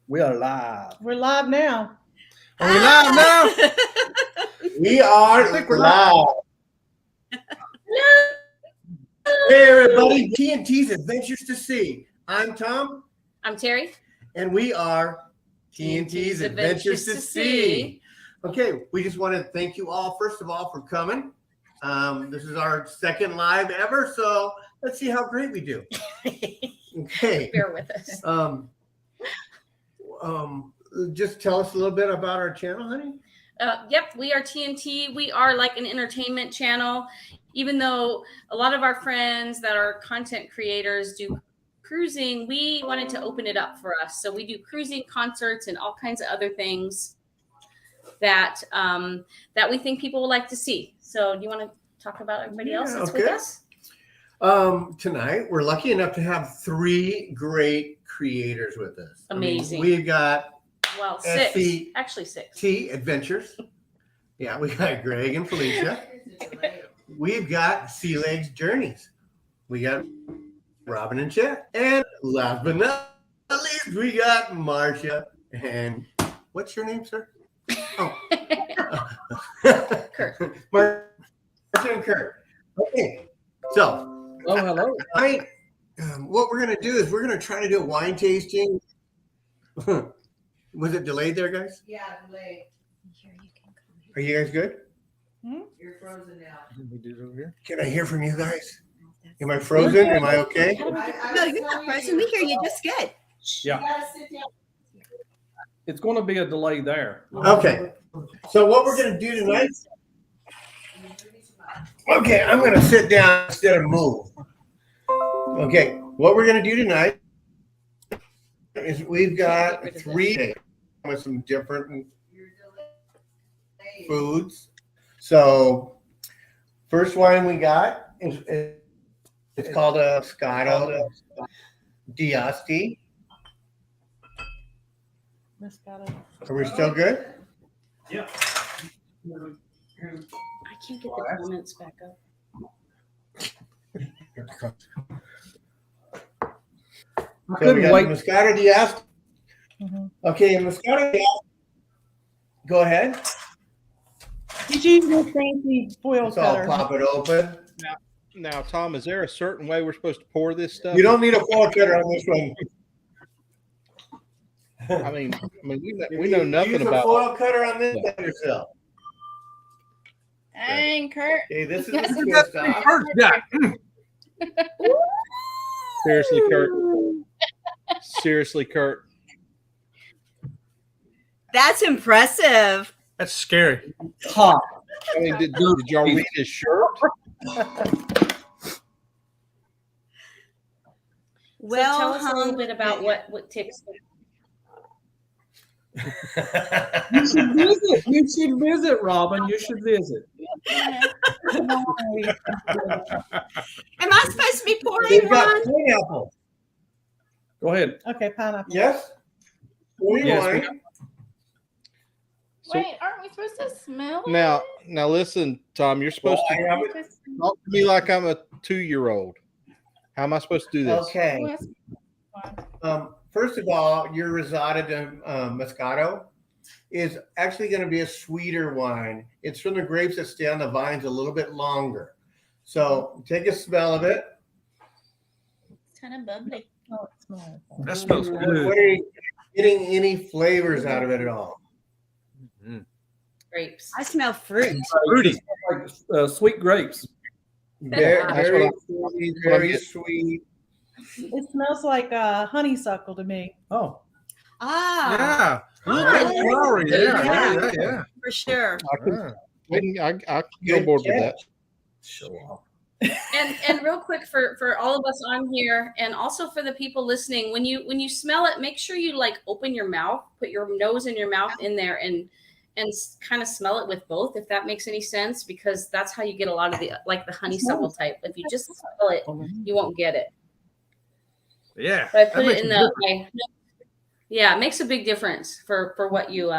We are live. We're live now. Are we live now? We are I think we're live. Hey everybody, TNT's Adventures to See. I'm Tom. I'm Teri. And we are TNT's Adventures to See. Okay, we just want to thank you all, first of all, for coming. This is our second live ever, so let's see how great we do. Okay. Bear with us. Just tell us a little bit about our channel, honey. Yep, we are TNT. We are like an entertainment channel. Even though a lot of our friends that are content creators do cruising, we wanted to open it up for us. So we do cruising, concerts, and all kinds of other things that that we think people would like to see. So do you want to talk about everybody else that's with us? Tonight, we're lucky enough to have 3 great creators with us. Amazing. We've got six. Actually 6. SCT Adventures. Yeah, we got Greg and Felicia. We've got Sea Legs Journeys. We got Robin and Chet. And last but not least, we got Marcia. And what's your name, sir? Oh. Kurt. Marcia and Kurt. Okay, so. Oh, hello. What we're going to do is we're going to try to do a wine tasting. Was it delayed there, guys? Yeah, delayed. Are you guys good? You're frozen now. Can we do it over here? Can I hear from you guys? Am I frozen? Am I okay? No, you're not frozen. We hear you just good. Yeah. You gotta sit down. It's going to be a delay there. Okay. So what we're going to do tonight. Okay, I'm going to sit down instead of move. Okay, what we're going to do tonight is we've got 3 days with some different foods. So, first wine we got is it's called a Moscato d'Asti. Are we still good? Yeah. I can't get the comments back up. I So we couldn't got wait. Moscato d'Asti. Okay, Moscato d'Asti. Go ahead. Did you use your fancy foil Let's all cutter? pop it open. Now, Tom, is there a certain way we're supposed to pour this stuff? You don't need a foil cutter on this one. I mean, we know nothing Use about. a foil cutter on this yourself. Dang, Kurt. Okay, this is the good stuff. Seriously, Kurt. Seriously, Kurt. That's impressive. That's scary. Hot. I mean, did y'all read his shirt? Well, so tell us a little bit about what takes. You should visit. You should visit, Robin. You should visit. Am I supposed to be pouring They've got one? pineapple. Go ahead. Okay, pineapple. Yes? Pouring Yes, wine. So, Wait, aren't we supposed to smell it? now listen, Tom. You're supposed Well, I have to it. talk to me like I'm a 2-year-old. How am I supposed to do this? Okay. First of all, your Rosado de Moscato is actually going to be a sweeter wine. It's from the grapes that stay on the vines a little bit longer. So take a smell of it. It's kind of bubbly. Oh, it smells. That smells What good. are you getting any flavors out of it at all? Grapes. I smell fruit. Fruity. Like sweet grapes. Very, That's very what sweet, what I'm very getting. sweet. It smells like honeysuckle to me. Oh. Ah, Yeah. Flowery. Yeah. For sure. I can go board with that. Show off. And real quick for all of us on here, and also for the people listening, when you smell it, make sure you like open your mouth, put your nose and your mouth in there, and kind of smell it with both, if that makes any sense, because that's how you get a lot of the honeysuckle type. If you just smell it, you won't get it. Yeah. But I put it in yeah, it makes a big difference for what you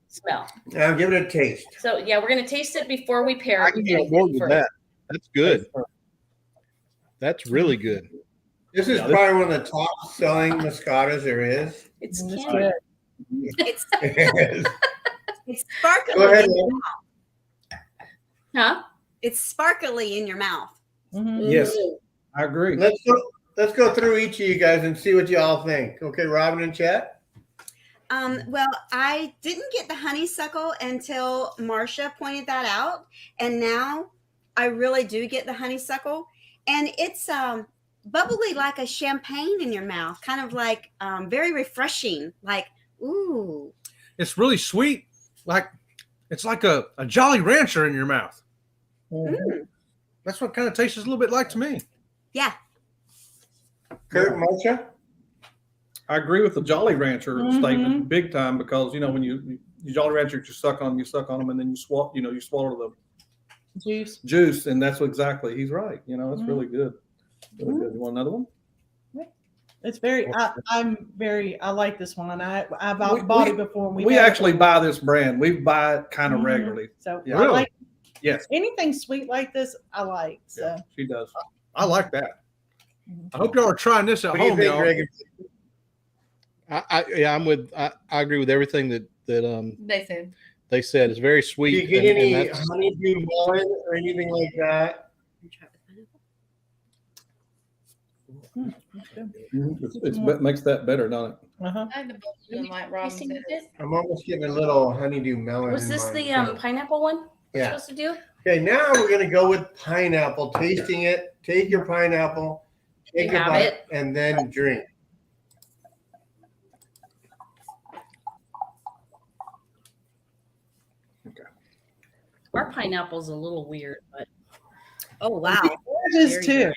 smell. Now give it a taste. So yeah, we're gonna taste it before we pair I it. can get on board with that. That's good. That's really good. This is probably one of the top selling Moscatas there is. It's It's candy. good. It's Yes. it's sparkly. Go ahead, in your Lynn. mouth. Huh? It's sparkly in your mouth. Mhm. Yes, I agree. Let's go through each of you guys and see what you all think. Okay, Robin and Chet. Well, I didn't get the honeysuckle until Marcia pointed that out, and now I really do get the honeysuckle, and it's bubbly like a champagne in your mouth, kind of like very refreshing. Like, ooh, It's really sweet. It's like a Jolly Rancher in your mouth. Mhm. That's what kind of tastes a little bit like to me. yeah. Kurt and Marcia. I agree with the Jolly Rancher Mhm. statement big time because when you Jolly Rancher, you suck on them, and then you swallow the Juice. juice, and that's what exactly he's right. It's Mhm. really good. Really good. You want another one? It's very. I like this one. I've We- bought we- it before. We had it actually before. buy this brand. We buy it kind of Mhm. regularly. So Yeah. I Really? like Yes, anything sweet like this. I like. So she does. I like that. I hope y'all are trying this at What do you home, think, y'all. Greg? I agree with everything that They said. they said. It's very Do sweet. you get and any that's- honeydew melon or anything like that? It makes that better, doesn't it? uh-huh. I had the You like tasting it? I'm almost getting a little honeydew melon. Was in this mine, the too. pineapple one? We're Yeah. supposed to do? Okay, now we're gonna go with pineapple. Tasting it. Take your pineapple, take You your have bite, it. and then drink. Our pineapple's a little weird, but Oh wow. It is too.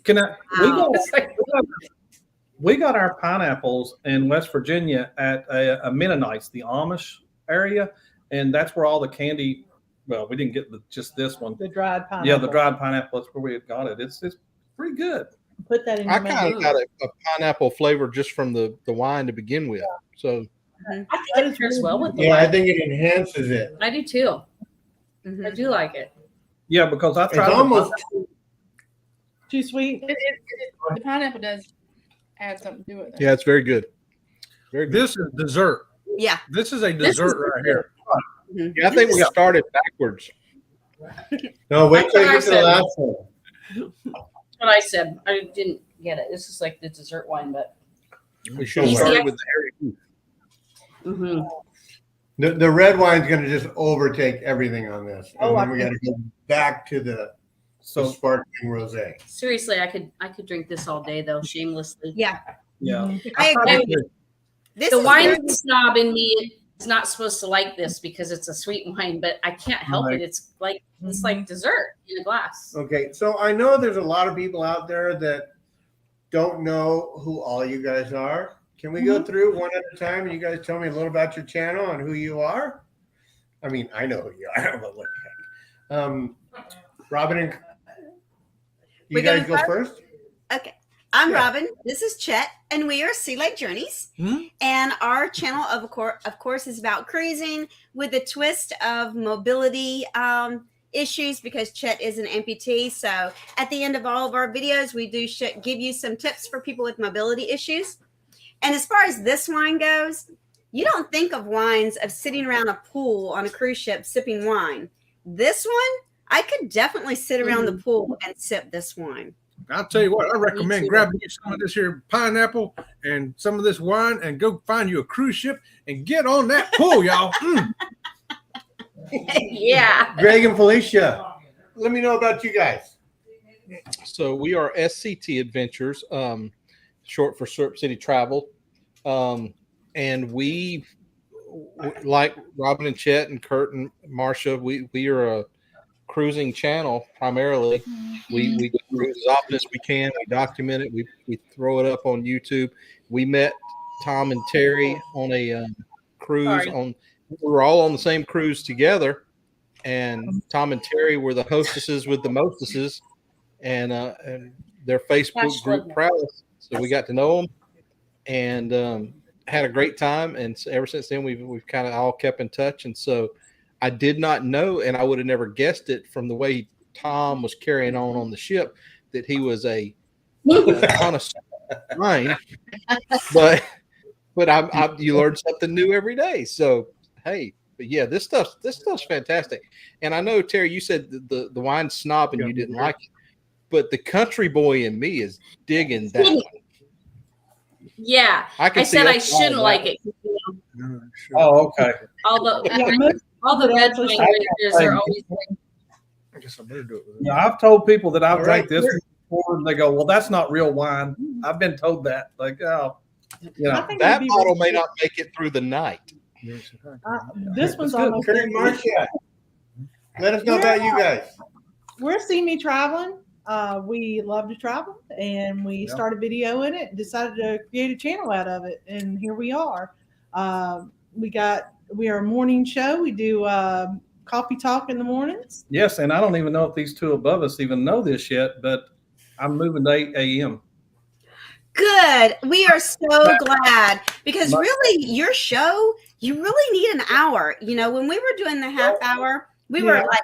Can I? Wow. We got our pineapples in West Virginia at a Mennonites, the Amish area, and that's where all the candy. Well, we didn't get just this one. The dried pineapple. Yeah, the dried pineapple. That's where we had got it. It's pretty good. Put that in I your kind mouth. of got a pineapple flavor just from the wine to begin with. So I think That it is pairs really well good. with the Yeah, I wine. think it enhances it. I do too. I Mhm. do like it. Yeah, because I It's tried. almost Too sweet. The pineapple does add something to it. though. yeah, it's very good. Very good. This is dessert. Yeah. This is a This is dessert right here. Yeah, I think we started backwards. no. Wait till you That's get to what the I last one. That's what I said. I didn't get it. This is like the dessert wine, but We should have You see, started I- with the hairy. The red wine's gonna just overtake everything on this, and Oh, then I we got to go back to the So sparkling rosé. seriously, I could drink this all day though, shamelessly. Yeah. yeah, Mhm. I agree. This The is wine very- snob in me is not supposed to like this because it's a sweet wine, but I can't help Right. it. It's like dessert in a glass. Okay, so I know there's a lot of people out there that don't know who all you guys are. Can we go through one at a time and you guys tell me a little about your channel and who you are? I mean, I know who you are, but what the heck? Robin and you We guys going go first? Okay. I'm Yeah. Robin. This is Chet, and we are Sea Lake Journeys. Hmm? And our channel, of course, is about cruising with a twist of mobility issues because Chet is an amputee. So at the end of all of our videos, we do give you some tips for people with mobility issues. And as far as this wine goes, you don't think of wines of sitting around a pool on a cruise ship sipping wine. This one, I could definitely sit around the pool and sip this wine. I'll tell you what, I recommend too. grabbing you some of this here pineapple and some of this wine and go find you a cruise ship and get on that pool, y'all. Yeah. Greg and Felicia, let me know about you guys. So we are SCT Adventures, short for Syrup City Travel, and we, like Robin and Chet and Kurt and Marcia, we are a cruising channel primarily. We cruise as often as we can. We document it. We throw it up on YouTube. We met Tom and Teri on a cruise. Sorry. We were all on the same cruise together, and Tom and Teri were the hostesses with the mostesses, and their Facebook Gosh, group goodness. prowess. So we got to know them and had a great time. And so ever since then, we've kind of all kept in touch. And so I did not know, and I would have never guessed it from the way Tom was carrying on the ship, that he was a on a line, but you learn something new every day. So hey, but yeah, this stuff's fantastic. And I know, Terry, you said the wine snob and you didn't like it, but the country boy in me is digging that one. Yeah, I said I shouldn't like it. Oh, okay. All the red wine drinkers are always like, I guess I better do it. Yeah, I've told people that I've All drank right. this before, and they go, "Well, that's not real wine." I've been told that. Like, oh, I yeah. think That it'd be bottle may really- not make it through the night. This one's It's good. almost. Kurt and Marcia, let us know about you guys. We're CME Traveling. We love to travel, and we started videoing it and decided to create a channel out of it, and here we are. We are a morning show. We do coffee talk in the mornings. Yes, and I don't even know if these two above us even know this yet, but I'm moving to 8 a.m. Good. We are so glad because really your show, you really need an hour. You know, when we were doing the half hour, we were like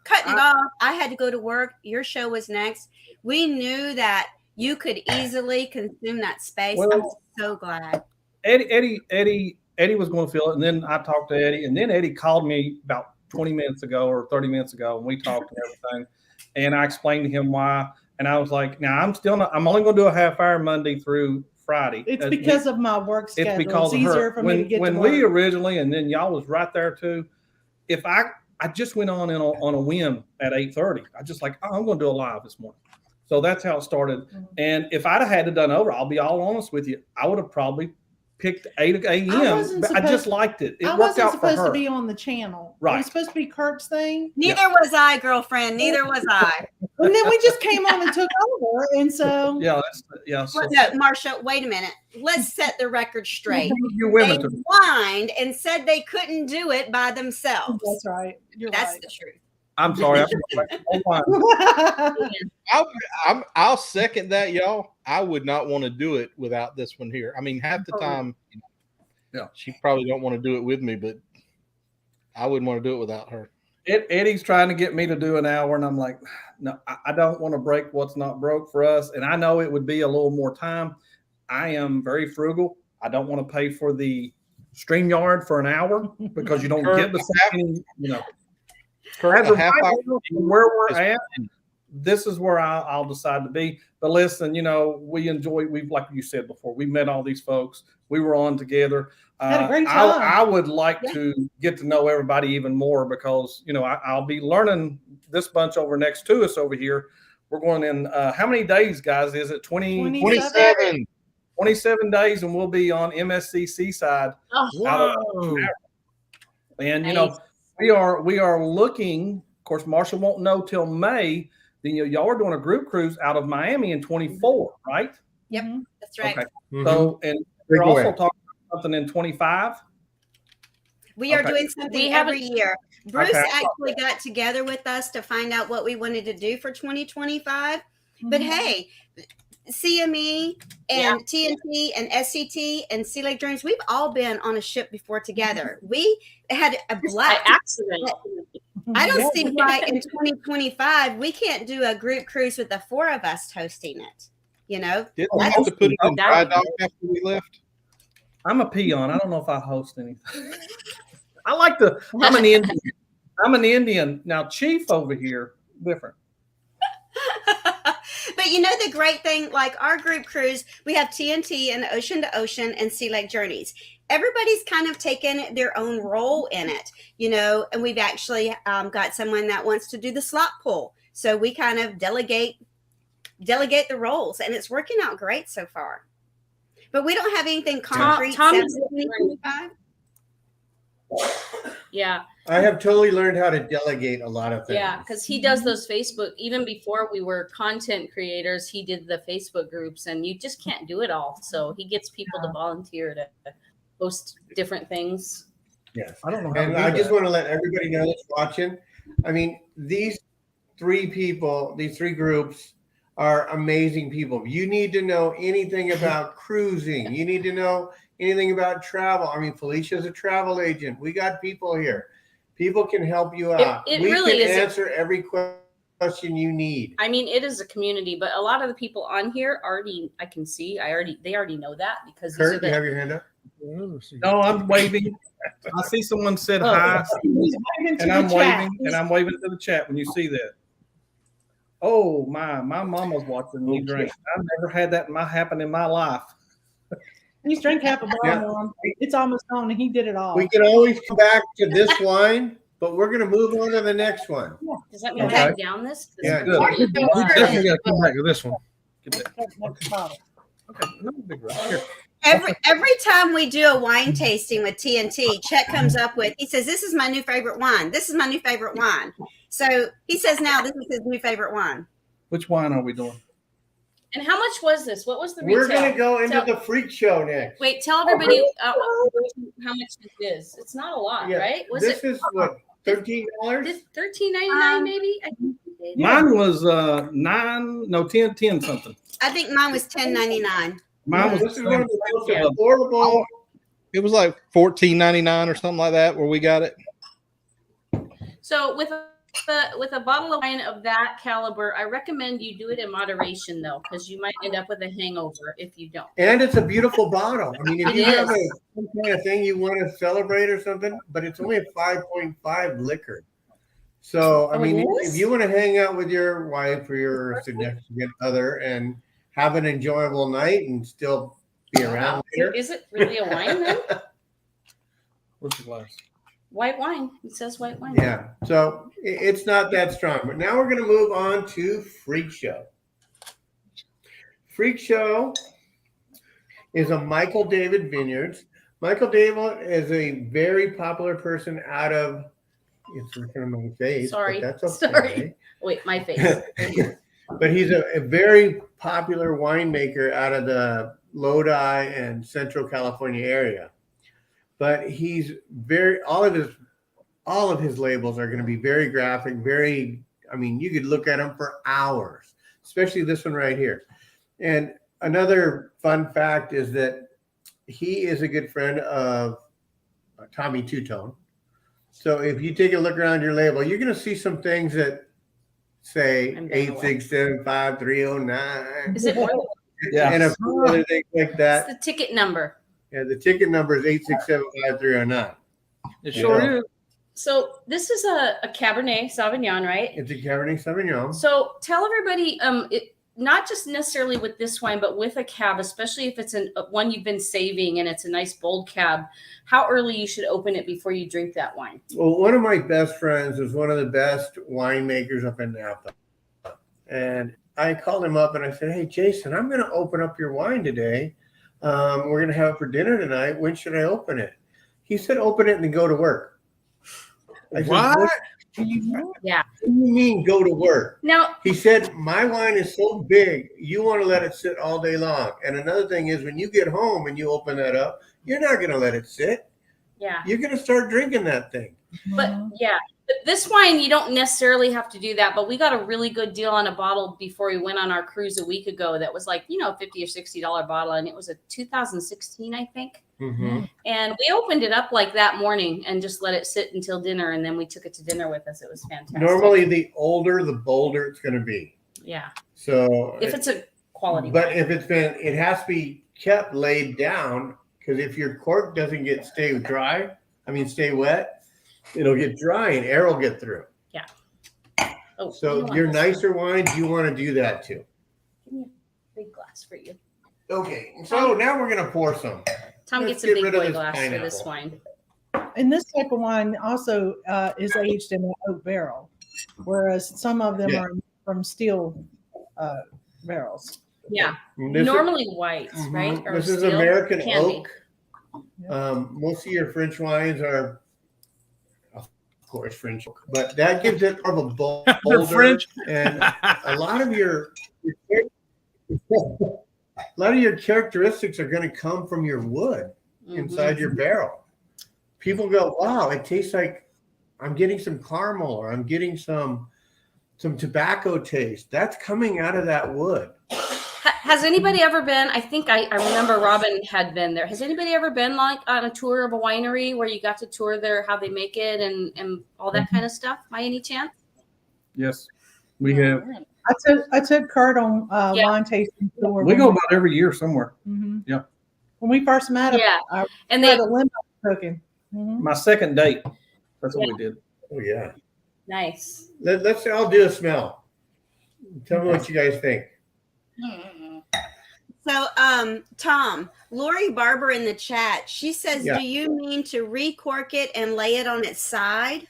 cutting it off. I had to go to work. Your show was next. We knew that you could easily consume that space. Well, I'm so glad. Eddie was going to fill it, and then I talked to Eddie, and then Eddie called me about 20 minutes ago or 30 minutes ago, and we talked and everything, and I explained to him why, and I was like, now I'm only going to do a half hour Monday through Friday. It's because of my work schedule. It's because it's of easier her. for me to get when to we work. originally, and then y'all was right there too. If I just went on a whim at 8:30, I just like, oh, I'm going to do a live this morning. So that's how it started. Mm-hmm. And if I'd have had it done over, I'll be all honest with you, I would have probably picked 8 a.m. I just liked it. It I worked wasn't out for supposed her. to be on the channel. It Right. was supposed to be Kurt's thing. Neither was I, girlfriend. Neither was I. And then we just came on and took over. And so So Well, no, Marcia, wait a minute. Let's set the record straight. you They women to whined and said they couldn't do it by themselves. that's right. You're That's right. the truth. I'm sorry. I'll second that, y'all. I would not want to do it without this one here. I mean, half the time, she probably don't want to do it with me, but I wouldn't want to do it without her. Eddie's trying to get me to do an hour, and I'm like, no, I don't want to break what's not broke for us. And I know it would be a little more time. I am very frugal. I don't want to pay for the StreamYard for an hour because you don't get the same, As of right now, where we're at, this is where I'll decide to be. But listen, we've, like you said before, we met all these folks. We were on together. Had a great time. I would like to get to know everybody even more because, I'll be learning this bunch over next to us over here. We're going in, how many days, guys? Is it 27. 27 days, and we'll be on MSCC side. And, we are looking, of course, Marshall won't know till May. Then y'all are doing a group cruise out of Miami in 24, right? Yep, that's right. Okay. So, and we're also talking about something in 25. We are doing something every year. Bruce Okay. actually got together with us to find out what we wanted to do for 2025. But hey, CME and TNT and SCT and Sea Lake Dreams, we've all been on a ship before together. We had a blast. by accident. I don't see why in 2025 we can't do a group cruise with the four of us hosting it. Didn't we have to put it in dry dock after we left? I'm a peon. I don't know if I host anything. I'm an Indian. I'm an Indian. Now, Chief over here, different. But the great thing, like our group cruise, we have TNT and Ocean to Ocean and Sea Lake Journeys. Everybody's kind of taken their own role in it, and we've actually got someone that wants to do the slot pull. So we kind of delegate the roles, and it's working out great so far. But we don't have anything concrete. Tom set is for 2025. Yeah. I have totally learned how to delegate a lot of things. Yeah, because he does those Facebook, even before we were content creators, he did the Facebook groups, and you just can't do it all. So he gets people to volunteer to post different things. Yes. I don't know. How And to do I just that. want to let everybody know that's watching. I mean, these three groups are amazing people. You need to know anything about cruising. You need to know anything about travel. I mean, Felicia's a travel agent. We got people here. People can help you out. It we really can is. answer every question question you need. I mean, it is a community, but a lot of the people on here they already know that because these are Kurt, you the, have your hand up? No, I'm waving. I see someone said hi, He's waving to and the I'm chat. waving, and I'm waving to the chat when you see that. Oh my mama's watching me drink. I've never had that happen in my life. He's drank half a Yeah. bottle on. It's almost gone, and he did it all. We can always come back to this wine, but we're going to move on to the next one. does that mean Okay. write down this? Yeah. Good. We definitely got to come back to this one. Get that. Next bottle. Okay, no big rush. Here. Every time we do a wine tasting with TNT, Chet comes up with, he says, "This is my new favorite wine. This is my new favorite wine." So he says now this is his new favorite wine. Which wine are we doing? And how much was this? What was the retail? We're going to go into Tell- the freak show next. Wait, tell everybody how much this is. It's not a lot, Yeah, right? Was this it is what, $13? $13.99 maybe? I think it did. Mine was 10 something. I think mine was $10.99. Mine was This is one of the most Yeah. affordable. It was like $14.99 or something like that where we got it. So with a bottle of wine of that caliber, I recommend you do it in moderation though, because you might end up with a hangover if you don't. And it's a beautiful bottle. I mean, if It you have is. some kind of thing you want to celebrate or something, but it's only a 5.5 liquor. So, I Oh, mean, it is? if you want to hang out with your wife or your significant other and have an enjoyable night and still be around later. Is it really a wine then? Where's your glass? White wine. It says white wine. Yeah. So it's not that strong. But now we're going to move on to Freak Show. Freak Show is a Michael David Vineyards. Michael David is a very popular person out of, it's in front of my face. Sorry. But that's okay. Sorry. Wait, my face. But he's a very popular winemaker out of the Lodi and Central California area. But he's all of his labels are going to be very graphic, I mean, you could look at them for hours, especially this one right here. And another fun fact is that he is a good friend of Tommy Two-Tone. So if you take a look around your label, you're going to see some things that say I'm down the 8675309. Is it more? Yeah. And a few other things like that. It's the ticket number. Yeah, the ticket number is 8675309. It sure is. So this is a Cabernet Sauvignon, right? It's a Cabernet Sauvignon. So tell everybody, not just necessarily with this wine, but with a cab, especially if it's one you've been saving and it's a nice bold cab, how early you should open it before you drink that wine. Well, one of my best friends is one of the best winemakers up in Napa. And I called him up and I said, "Hey, Jason, I'm going to open up your wine today. We're going to have it for dinner tonight. When should I open it?" He said, "Open it and then go to work." I said, What? "What do you mean go to work?" Now, He said, "My wine is so big, you want to let it sit all day long. And another thing is when you get home and you open that up, you're not going to let it sit. yeah, You're going to start drinking that thing." but yeah, but this wine, you don't necessarily have to do that, but we got a really good deal on a bottle before we went on our cruise a week ago. That was like, $50 or $60 bottle. And it was a 2016, I think. Mm-hmm. And we opened it up like that morning and just let it sit until dinner. And then we took it to dinner with us. It was fantastic. Normally, the older, the bolder it's going to be. Yeah. So If it's a quality but wine. if it has to be kept laid down, because if your cork doesn't stay wet, it'll get dry and air will get through. Oh, you So want your this nicer wines, you want to do that too. one. Give me a big glass for you. Okay, so now we're going to pour some. Tom Let's gets a get big rid of boy this glass for this pineapple. wine. And this type of wine also is aged in an oak barrel, whereas some of them Yeah. are from steel barrels. Yeah. And this Normally whites, Mhm. right? Or This is steel. American Can be. oak. Most of your French wines are, of course, French oak, but that gives it more of a bolder. French. And a lot of your characteristics are going to come from your wood inside your barrel. People go, "Wow, it tastes like I'm getting some caramel or I'm getting some tobacco taste." That's coming out of that wood. Has anybody ever been? I think I remember Robin had been there. Has anybody ever been like on a tour of a winery where you got to tour how they make it and all that kind of stuff by any chance? Yes. We have. I took Kurt on Yeah. wine tasting tour. We go about every year somewhere. Mm-hmm. Yeah. When we first met him, Yeah. I And had they a limo cooking. Mm-hmm. My second date. That's what we did. Oh yeah. nice. Let's all do a smell. Tell me what you guys think. So, Tom, Lori Barber in the chat, she says, Yeah. do you mean to recork it and lay it on its side?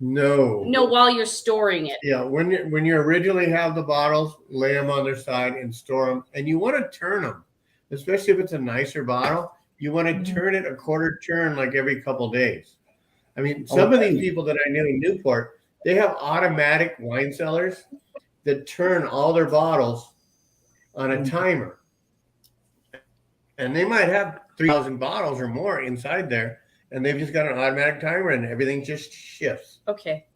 No. No, while you're storing it. Yeah, when you originally have the bottles, lay them on their side and store them, and you want to turn them, especially if it's a nicer bottle. You want to turn it a quarter turn like every couple days. I mean, some of these people that I knew in Newport, they have automatic wine cellars that turn all their bottles on a timer, and they might have 3,000 bottles or more inside there, and they've just got an automatic timer, and everything just shifts. Okay.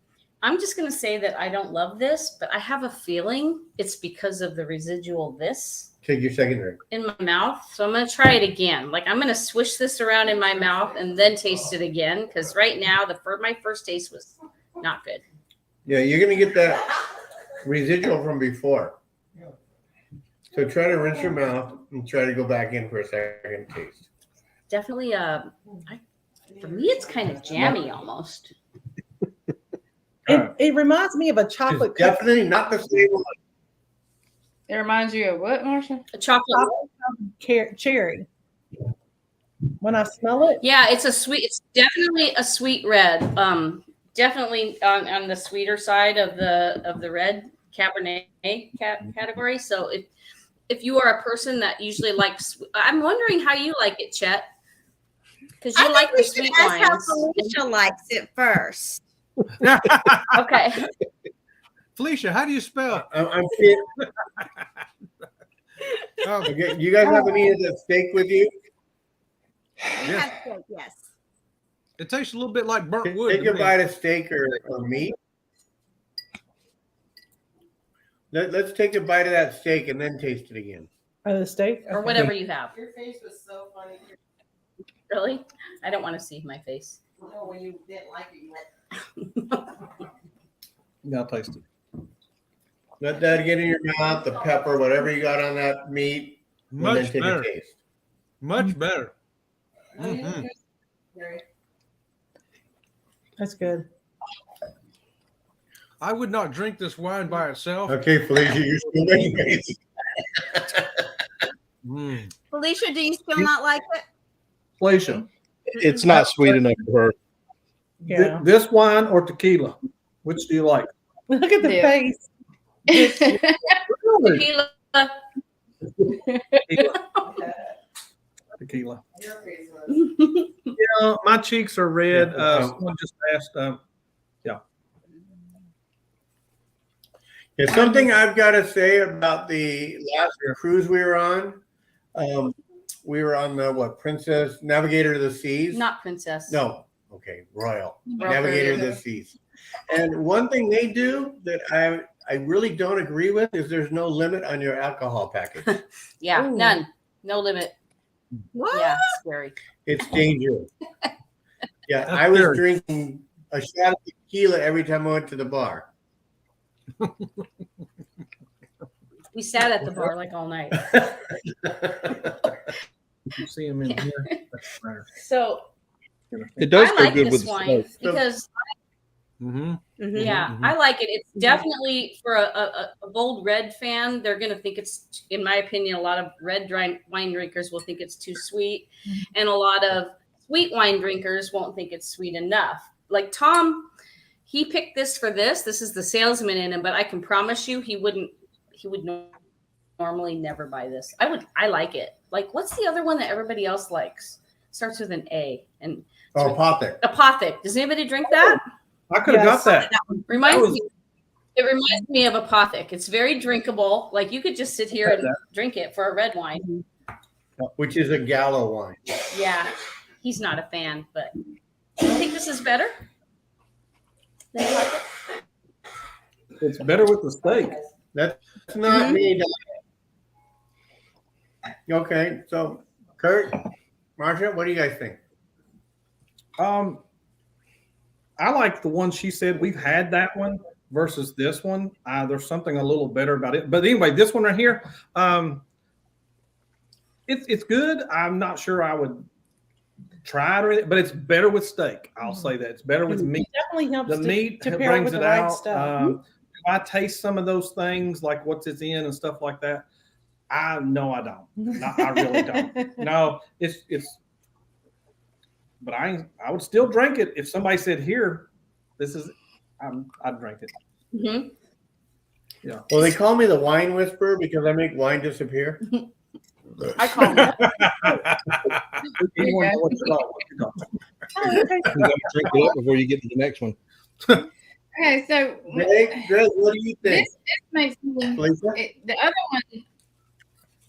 I'm just going to say that I don't love this, but I have a feeling it's because of the residual this Take your second drink. in my mouth. So I'm going to try it again. Like I'm going to swish this around in my mouth and then taste it again. Because right now, my first taste was not good. Yeah, you're gonna get that residual from before. So try to rinse your mouth and try to go back in for a second taste. Definitely, for me, it's kind of jammy almost. It reminds me of a It's chocolate definitely not the same one. It reminds you of what, Marsha? A chocolate. cherry. When I smell it, Yeah, it's definitely a sweet red. Definitely on the sweeter side of the red Cabernet category. So if you are a person that usually likes, I'm wondering how you like it, Chet, because you like the sweet That's how wines. Felicia likes it first. Okay. Felicia, how do you spell? I'm kidding. Oh, Okay, you guys have any of that steak with you? We Yeah. have steak, yes. It tastes a little bit like burnt wood. Take to a me. bite of steak or meat. Let's take a bite of that steak and then taste it again. the steak, Or okay. whatever you have. Your face was so funny. Really? I don't want to see my face. No, when you didn't like it, you went. Now taste it. Let that get in your mouth, the pepper, whatever you got on that meat, and then Much take better. a taste. Much better. Oh, yeah, Mhm. Very. That's good. I would not drink this wine by itself. Okay, Felicia, you're still making faces. Mm. Felicia, do you still not like it? Felicia, It's not sweet enough for her. Yeah. this wine or tequila? Which do you like? Look at the Yeah. face. Really? Tequila. Tequila. Your face was. Yeah, my cheeks are red. Yeah. Someone just asked. There's something I've got to say about the last cruise we were on. We were on the Princess Navigator of the Seas? Not princess. No. Okay, Royal Royal Navigator of Caribbean. the Seas. And one thing they do that I really don't agree with is there's no limit on your alcohol package. Yeah, Ooh. none. No limit. What? Yeah, scary. It's dangerous. Yeah, That's I was scary. drinking a shot of tequila every time I went to the bar. We sat at the bar like all night. You see him in here. That's rare. So It does I go like good this with the wine steak. because Mm-hmm. Mhm. yeah, Mhm. I like it. It's definitely for a bold red fan. They're going to think it's, in my opinion, a lot of red wine drinkers will think it's too sweet, and a lot of sweet wine drinkers won't think it's sweet enough. Like Tom, he picked this for this. This is the salesman in him, but I can promise you, he would normally never buy this. I like it. Like, what's the other one that everybody else likes? Starts with an A and Oh, Apothic. Apothic. Does anybody drink that? I could have Yes. got that. It reminds me of Apothic. It's very drinkable. Like you could just sit here and drink it for a red wine. Which is a Gallo wine. Yeah, he's not a fan, but do you think this is better? than Apothic? It's better with the steak. That's not me. Okay, so Kurt, Marsha, what do you guys think? I like the one she said. We've had that one. versus this one. There's something a little better about it. But anyway, this one right here, it's good. I'm not sure I would try it or anything, but it's better with steak. I'll say that it's better with meat. It definitely helps The meat to pair it brings with it the right out. stuff. Do I taste some of those things like what's it's in and stuff like that? No, I don't. No, I really don't. No, it's. But I would still drink it if somebody said, "Here, this is." I'd drink it. Mhm. Yeah. Well, they call me the wine whisperer because I make wine disappear. I call them. You want to know what you're talking about. You gotta drink it up before you get to the next one. Okay, so Greg, what do you think? this makes me. Lisa? The other one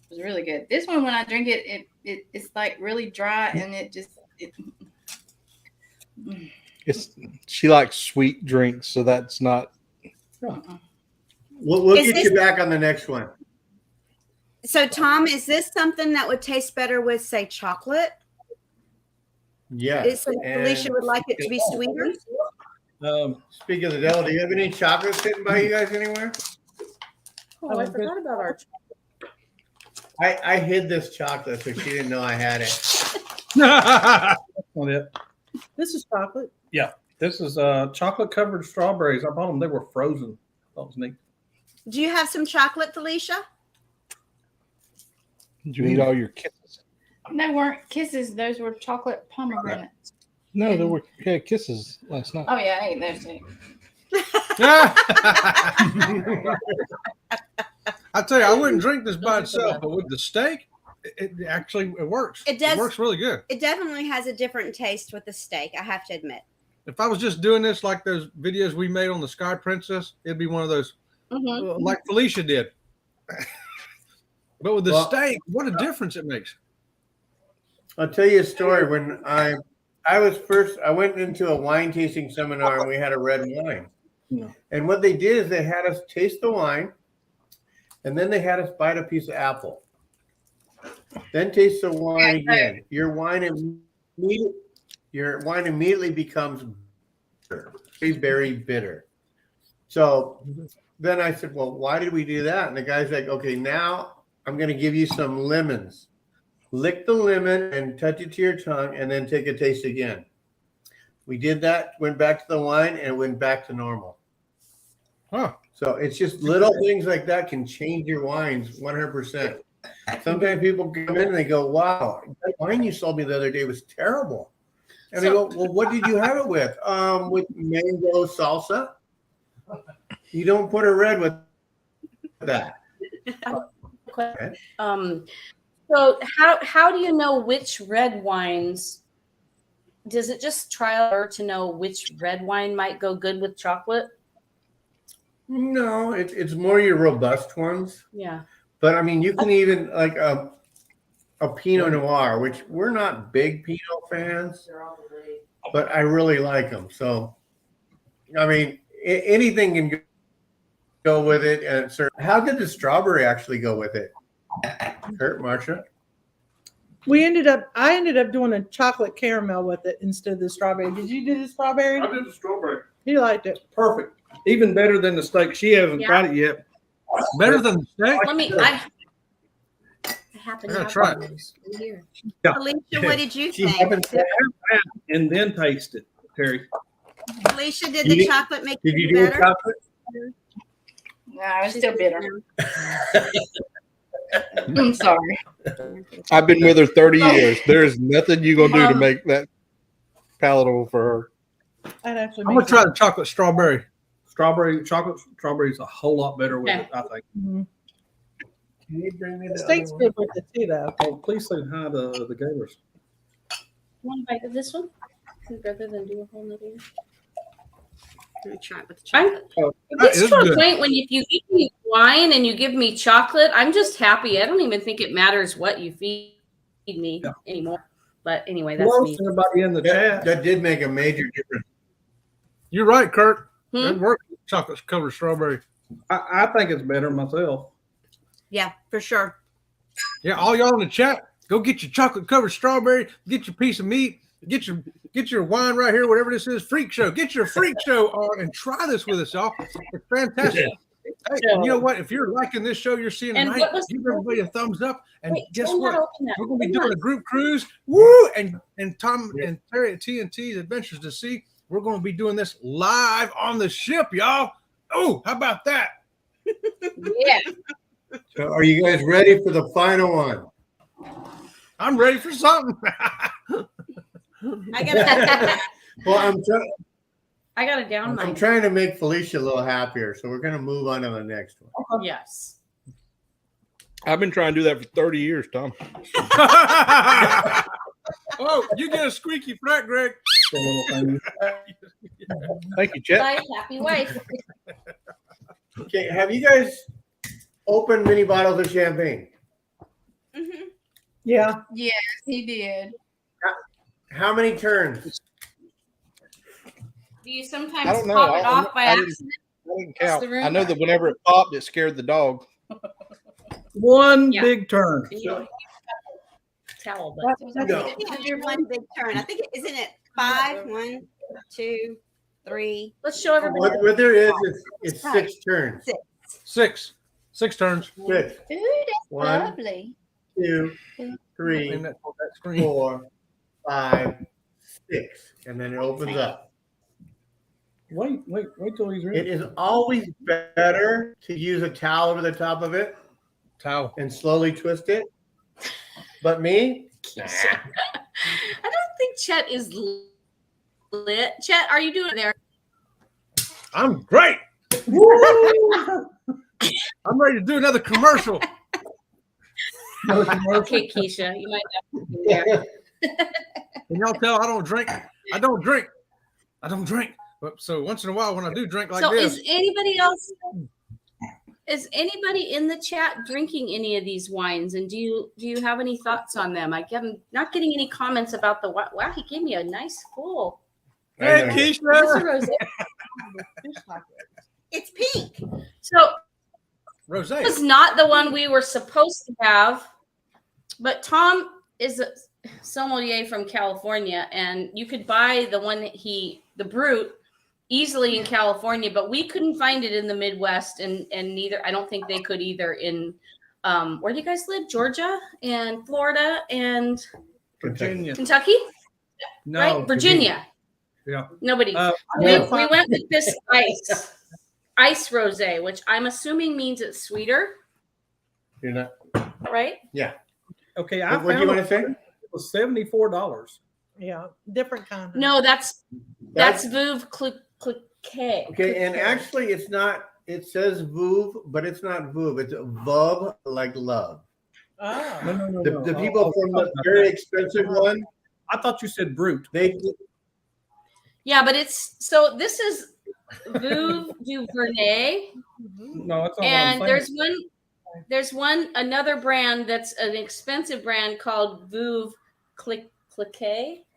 was really good. This one, when I drink it, it's like really dry and it just. She likes sweet drinks, so that's not. We'll Is get this- you back on the next one. So, Tom, is this something that would taste better with, say, chocolate? Yeah. Is Felicia would like it to be sweeter? Speaking of the devil, do you have any chocolate sitting by you guys anywhere? Oh, I forgot about our. I hid this chocolate so she didn't know I had it. On it. This is chocolate. This is chocolate covered strawberries. I bought them. They were frozen. That was neat. Do you have some chocolate, Felicia? Did you eat all your kisses? They weren't kisses; those were chocolate pomegranates. No, there were kisses last night. Oh yeah, I ate those too. I tell you, I wouldn't drink this by itself, but with the steak, it actually works. It does. It works really good. It definitely has a different taste with the steak, I have to admit. If I was just doing this like those videos we made on the Sky Princess, it'd be one of those Mm-hmm. like Felicia did. But with the Well- steak, what a difference it makes. I'll tell you a story. When I went into a wine tasting seminar and we had a red wine. Yeah. And what they did is they had us taste the wine, and then they had us bite a piece of apple. Then taste the wine again. Your wine immediately becomes bitter, very, very bitter. So then I said, well, why did we do that? And the guy's like, okay, now I'm going to give you some lemons. Lick the lemon and touch it to your tongue and then take a taste again. We did that, went back to the wine, and it went back to normal. Huh. So it's just little things like that can change your wines 100%. Sometimes people come in and they go, wow, that wine you sold me the other day was terrible. And they go, well, what did you have it with? With mango salsa. You don't put a red with that. So how do you know which red wines? Does it just trial to know which red wine might go good with chocolate? No, it's more your robust ones. Yeah. But I mean, you can even like a Pinot Noir, which we're not big Pinot fans, but I really like them. So, I mean, anything can go with it. And how did the strawberry actually go with it? Kurt, Marsha? I ended up doing a chocolate caramel with it instead of the strawberry. Did you do the strawberry? I did the strawberry. He liked it. Perfect. Even better than the steak. She hasn't Yeah. tried it yet. Better than the steak? Let me. I happen I to gotta have try one of those in here. Yeah. Felicia, what did you She think? haven't tried it? And then taste it, Terry. Felicia, did You the did- chocolate make Did it you do a better? chocolate? No, it's still bitter. I'm sorry. I've been with her 30 years. There's nothing you're gonna do to make that palatable for her. I'd actually I'm gonna try the chocolate strawberry. Chocolate strawberry is a whole lot better with Okay. it, I think. Mm-hmm. Can you bring me the Steak's other one? good with it too, though. Oh, please say hi to the Gators. One bite of this one, rather than do a whole nother. Let me try it with the I'm, chocolate. it's is to a good. point when if you give me wine and you give me chocolate, I'm just happy. I don't even think it matters what you feed me Yeah. anymore. But anyway, that's Hello, me. everybody in the chat. That did make a major difference. You're right, Kurt. Hmm? It works. Chocolate covered strawberry. I think it's better myself. Yeah, for sure. Yeah, all y'all in the chat, go get your chocolate covered strawberry, get your piece of meat, Get your wine right here, whatever this is, freak show. Get your freak show on and try this with us, y'all. It's fantastic. Hey, and you know what? If you're liking this show you're seeing And tonight, what was give everybody a thumbs up. And Wait, guess tell me how what? to open that. We're going to be Hang doing on. a group cruise. Woo! And Tom and Teri at TNT Adventures to see. We're going to be doing this live on the ship, y'all. Oh, how about that? Yeah. So are you guys ready for the final one? I'm ready for something. I got Well, I got to down I'm my. trying to make Felicia a little happier, so we're going to move on to the next one. Yes. I've been trying to do that for 30 years, Tom. Oh, you get a squeaky for that, Greg. Thank you, Chet. Bye, happy wife. Okay, have you guys opened many bottles of champagne? Mhm. Yeah. Yes, he did. How many turns? Do you I sometimes don't know. pop it I- off by I didn't- accident? I didn't Across count. the room? I know that whenever it popped, it scared the dog. One Yeah. big turn. And you don't have a towel, but No. Under one big turn. I think isn't it 5? 1, 2, 3. let's show everybody. What there is it's 6 turns. 6 turns. 6, Ooh, that's One. lovely. 2, 3, And that screen. 4, 5, 6, and then it opens up. Wait till he's It ready. is always better to use a towel over the top of it Towel. and slowly twist it. But me, I don't think Chet is lit. Chet, are you doing it there? I'm great. I'm ready to do another commercial. Okay, Keisha, you might have to do there. And y'all tell I don't drink. I don't drink. But so once in a while when I do drink like So this, is anybody in the chat drinking any of these wines? And do you have any thoughts on them? I'm not getting any comments about the wow. He gave me a nice full. hey I know. This is Keisha, rosé. It's pink. So Rose. this is not the one we were supposed to have, but Tom is a sommelier from California, and you could buy the one the Brut easily in California, but we couldn't find it in the Midwest, and neither I don't think they could either in where do you guys live? Georgia and Florida and Virginia. Kentucky, No, right? Virginia. Yeah. Nobody. We went with this ice rosé, which I'm assuming means it's sweeter, You're not. right? Okay, I What do you found want to say? it was $74. Yeah. Different kind. No, that's Veuve Clicquot. Okay, and actually, it's not. It says Vouv, but it's not Vouv. It's Vub, like love. Oh. No. The people from the very expensive one, I thought you said brute. they Yeah, but this is Veuve du Vernet, No, that's not and what I'm saying. there's another brand that's an expensive brand called Veuve Clicquot.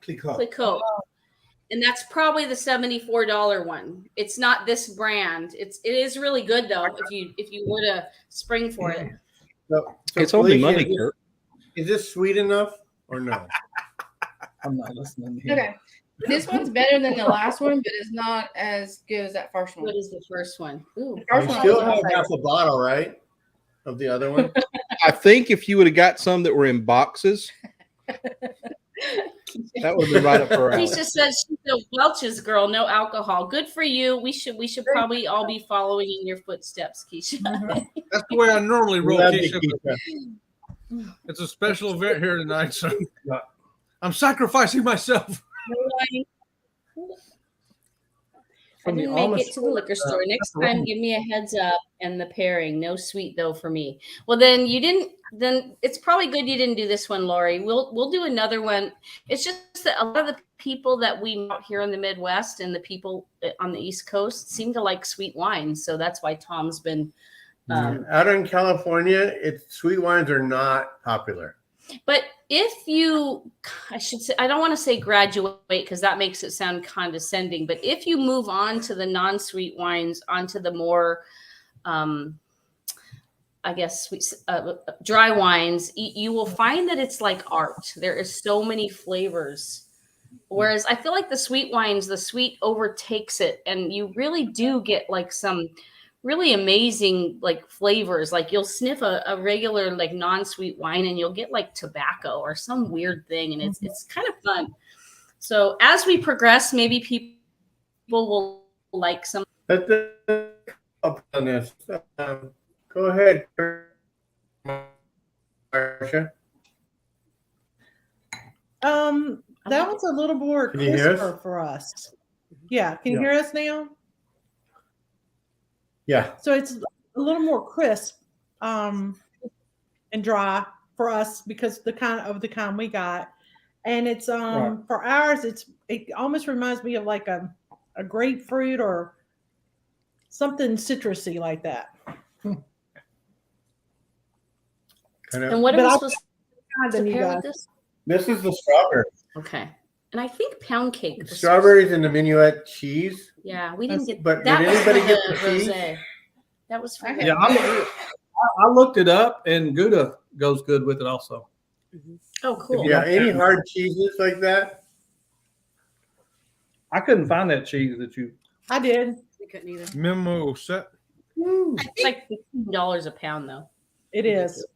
click up. Clicquot. And that's probably the $74 one. It's not this brand. It is really good though if you were to spring for it. So It's only Felicia, money, Kurt. Is this sweet enough or no? I'm not listening to him. Okay. This one's better than the last one, but it's not as good as that first one. What is the first one? Ooh. The first You one still was have my half a bottle, right? Of the other one. I think if you would have got some that were in boxes, that would have been right up her alley. Keisha says she's a Welch's girl, no alcohol. Good for you. We should probably all be following in your footsteps, Keisha. That's the way I normally roll, Love you, Keisha. Keisha. It's a special event here tonight, so I'm sacrificing myself. I From the didn't make Amish it to the liquor store. Next pepperoni. time, give me a heads up and the pairing. No sweet though for me. Well, then you didn't. Then it's probably good you didn't do this one, Lori. We'll do another one. It's just that a lot of the people that we meet here in the Midwest and the people on the East Coast seem to like sweet wines, so that's why Tom's been. Out in California, sweet wines are not popular. But if you, I should say, I don't want to say graduate because that makes it sound condescending. But if you move on to the non-sweet wines, onto the more, I guess, sweet, dry wines, you will find that it's like art. There is so many flavors Whereas I feel like the sweet wines, the sweet overtakes it, and you really do get like some really amazing like flavors. Like you'll sniff a regular like non-sweet wine and you'll get like tobacco or some weird thing, and it's kind of fun. So as we progress, maybe people will like some. Let's up on this. Go ahead, Marsha. That was a little more Can you hear us? crisper for us. Yeah, can you Yeah. hear us now? Yeah. So it's a little more crisp, and dry for us because the kind we got, and it's Right. for ours it almost reminds me of like a grapefruit or something citrusy like that. Kind of. And what But are we I'll- supposed Kind to than you pair guys. with this? This is the strawberry. Okay. And I think pound cake. was Strawberries and the minuet cheese. Yeah, we didn't get But that. did was anybody for get the the cheese? rosé. That was for Okay. Yeah, I looked it up, and Gouda goes good with it also. Oh, cool. Yeah, any hard cheeses like that? I couldn't find that cheese that you. I did. We couldn't either. Memo set. It's like $15 a pound, though. It is.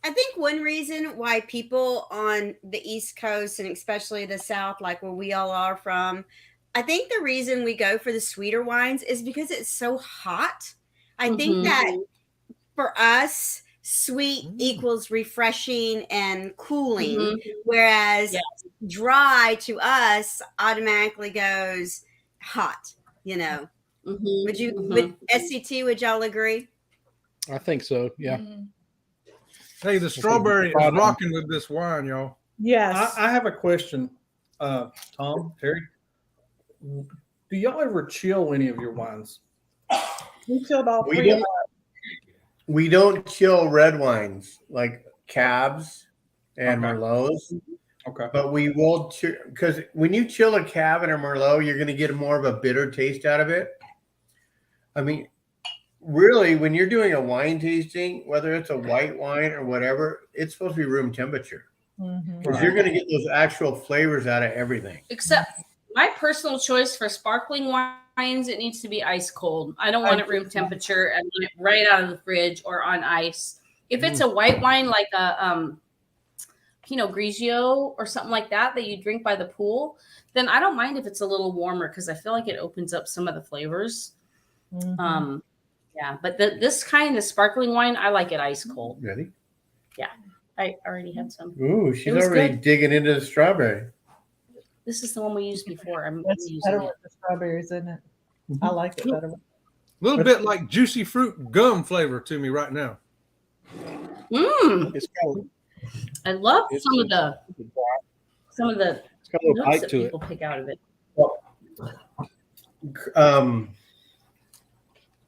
I think one reason why people on the East Coast and especially the South, like where we all are from, I think the reason we go for the sweeter wines is because it's so hot. I think Mhm. that for us, sweet equals refreshing and cooling, Mhm. whereas Yes. dry to us automatically goes hot. You know, Mhm. would you? Mhm. Would SCT? Would y'all agree? I think so. Yeah. Mhm. Hey, the strawberry is rocking with this wine, y'all. Yes. I have a question, Tom, Terry. Do y'all ever chill any of your wines? We chilled all We three of don't. We don't chill red wines like Cabs and Okay. Merlots, Okay. but we will because when you chill a Cab and a Merlot, you're going to get more of a bitter taste out of it. I mean, really, when you're doing a wine tasting, whether it's a white wine or whatever, it's supposed to be room temperature Mhm. because you're going to get those actual flavors out of everything. Except my personal choice for sparkling wines, it needs to be ice cold. I don't want it room temperature and want it right out of the fridge or on ice. If it's a white wine like a Pinot Grigio or something like that that you drink by the pool, then I don't mind if it's a little warmer because I feel like it opens up some of the flavors. Mhm. Yeah, but this kind of sparkling wine, I like it ice cold. Ready? I already had some. Ooh, she's It was already good. digging into the strawberry. This is the one we used before. I'm That's using better it. with the strawberries, isn't it? I like it better. A little bit like juicy fruit gum flavor to me right now. It's got, I love It's- some of the it's got a little notes bite that to it. people pick out of it.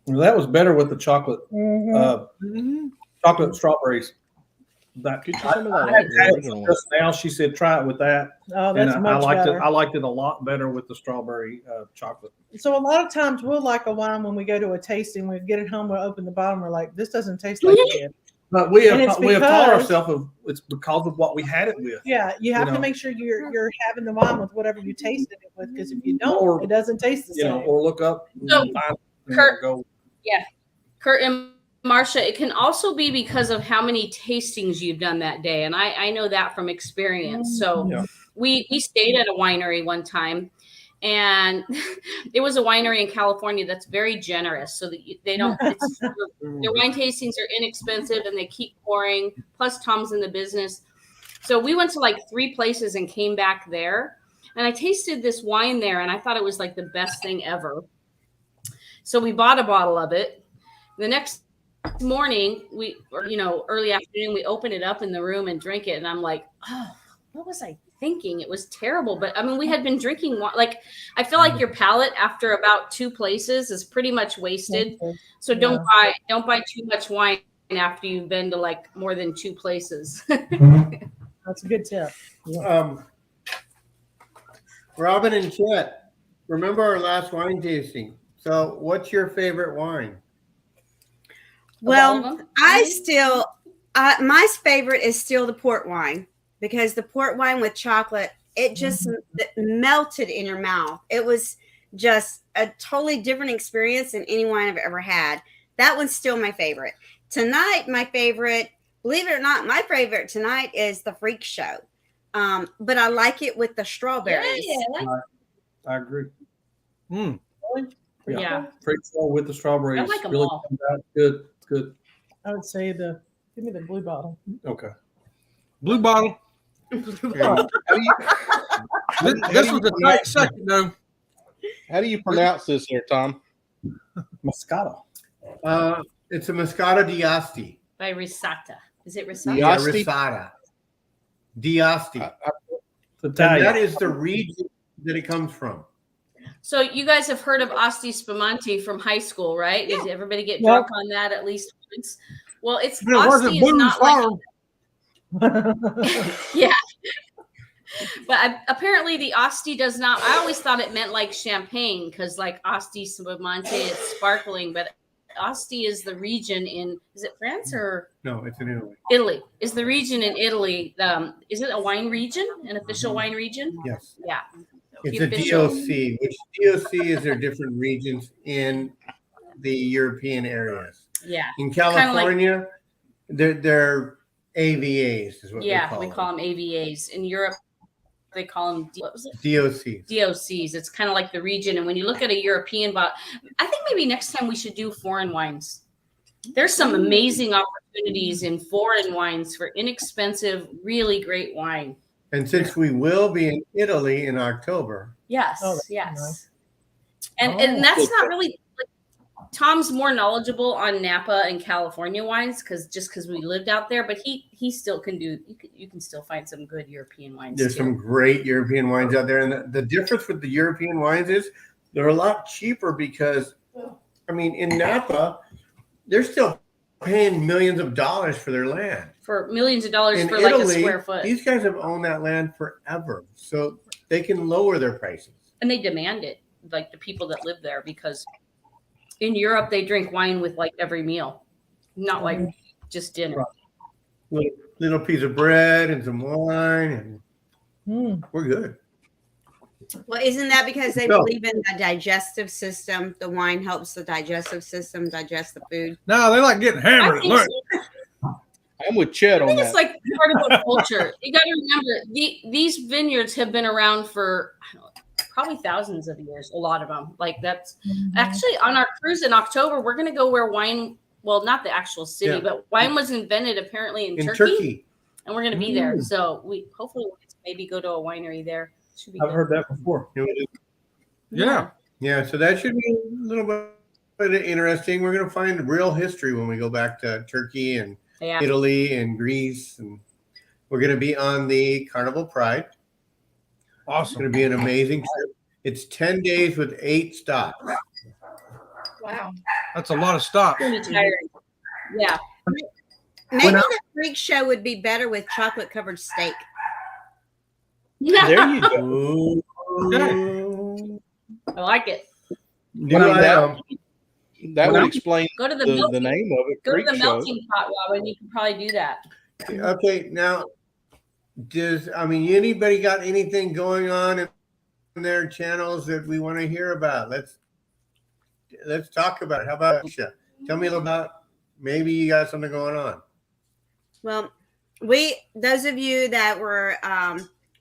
That was better with the chocolate, Mhm. chocolate strawberries. That Get you some of that I had it original one. just now. She said try it with that, Oh, and that's I much liked better. it. I liked it a lot better with the strawberry chocolate. So a lot of times we'll like a wine when we go to a tasting. We get it home, we'll open the bottle, we're like, this doesn't taste like it did. But we And it's have taught because- ourselves of it's because of what we had it with. Yeah, you have You to know. make sure you're having the wine with whatever you tasted it with, because if you don't, Or, it doesn't taste the You know, same. or look up. And So, find, and Kurt- go. Kurt and Marcia, it can also be because of how many tastings you've done that day. And I know that from experience. So Yeah. we stayed at a winery one time, and it was a winery in California that's very generous. So that they don't, their wine tastings are inexpensive and they keep pouring. Plus, Tom's in the business. So we went to like 3 places and came back there. And I tasted this wine there, and I thought it was like the best thing ever. So we bought a bottle of it. The next morning, early afternoon, we open it up in the room and drink it. And I'm like, oh, what was I thinking? It was terrible. But I mean, we had been drinking wine. Like, I feel like your palate after about 2 places is pretty much wasted. So don't buy too much wine after you've been to like more than 2 places. That's a good tip. Robin and Chet, remember our last wine tasting. So what's your favorite wine? Well, All of them? I still, my favorite is still the port wine because the port wine with chocolate It just melted in your mouth. It was just a totally different experience than any wine I've ever had. That one's still my favorite. Tonight, my favorite, believe it or not, my favorite tonight is the Freak Show. But I like it with the strawberries. I agree. Yeah. Freak Show with the strawberries. I like 'em really all. comes out good. It's good. I would say give me the blue bottle. Okay. Blue bottle. This was a tight second, though. How do you pronounce this here, Tom? Moscato. It's a Moscato d'Asti. By Risata. Is it Risata? Yeah, D'Asti? Risata. D'Asti. It's And Italian. that is the region that it comes from. So you guys have heard of Asti Spumante from high school, right? Did everybody get drunk on that at least once? Well, it's But it wasn't Asti is Boone's not Farm. yeah. But apparently the Asti does not. I always thought it meant like champagne because like Asti Spumante, it's sparkling. But Asti is the region in, is it France or No, it's in Italy. Italy? Is the region in Italy? Is it a wine region, an official wine region? Yes. Yeah. It's The a official- DOC, which DOC is their different regions in the European areas. Yeah. In California, they're AVAs is what Yeah, they we call them AVAs. In Europe, they call them what was it? DOCs. DOCs. It's kind of like the region. And when you look at a European bottle, I think maybe next time we should do foreign wines. There's some amazing opportunities in foreign wines for inexpensive, really great wine. And since we will be in Italy in October, Yes, Oh, that's yes. nice. And that's not really like, Tom's more knowledgeable on Napa and California wines because we lived out there, but he still can do. You can still find some good European wines. there's too. some great European wines out there. And the difference with the European wines is they're a lot cheaper because, I mean, in Napa, they're still paying millions of dollars for their land. for millions of dollars In for like a Italy, square foot, these guys have owned that land forever, so they can lower their prices. and they demand it, like the people that live there, because in Europe they drink wine with like every meal, not like just dinner. Little piece of bread and some wine, and we're good. Well, isn't that because they No. believe in the digestive system? The wine helps the digestive system digest the food. No, they like getting I hammered. think, Look, I'm with Chet I on think it's that. like part of the culture. You got to remember, these vineyards have been around for I don't know, probably thousands of years. A lot of them. Like that's actually on our cruise in October. We're going to go where wine. Well, not the actual city, Yeah. but wine was invented apparently in In Turkey, Turkey, and we're going to be there. So we hopefully we'll maybe go to a winery there. Should be I've good. heard that before. yeah. yeah. So that should be a little bit interesting. We're going to find real history when we go back to Turkey and Yeah. Italy and Greece, and we're going to be on the Carnival Pride. It's Awesome. going to be an amazing trip. It's 10 days with 8 stops. Wow. That's a lot of stops. It's gonna be tiring. Yeah. Maybe the freak show would be better with chocolate covered steak. There you go. Ooh. I like it. Do I, That would explain Go to the, the melting, name of it. go to Freak the Show. melting pot, Robin. You can probably do that. Okay, now, anybody got anything going on in their channels that we want to hear about? Let's talk about it. How about Alicia? Tell me a little about, maybe you got something going on. Well, those of you that were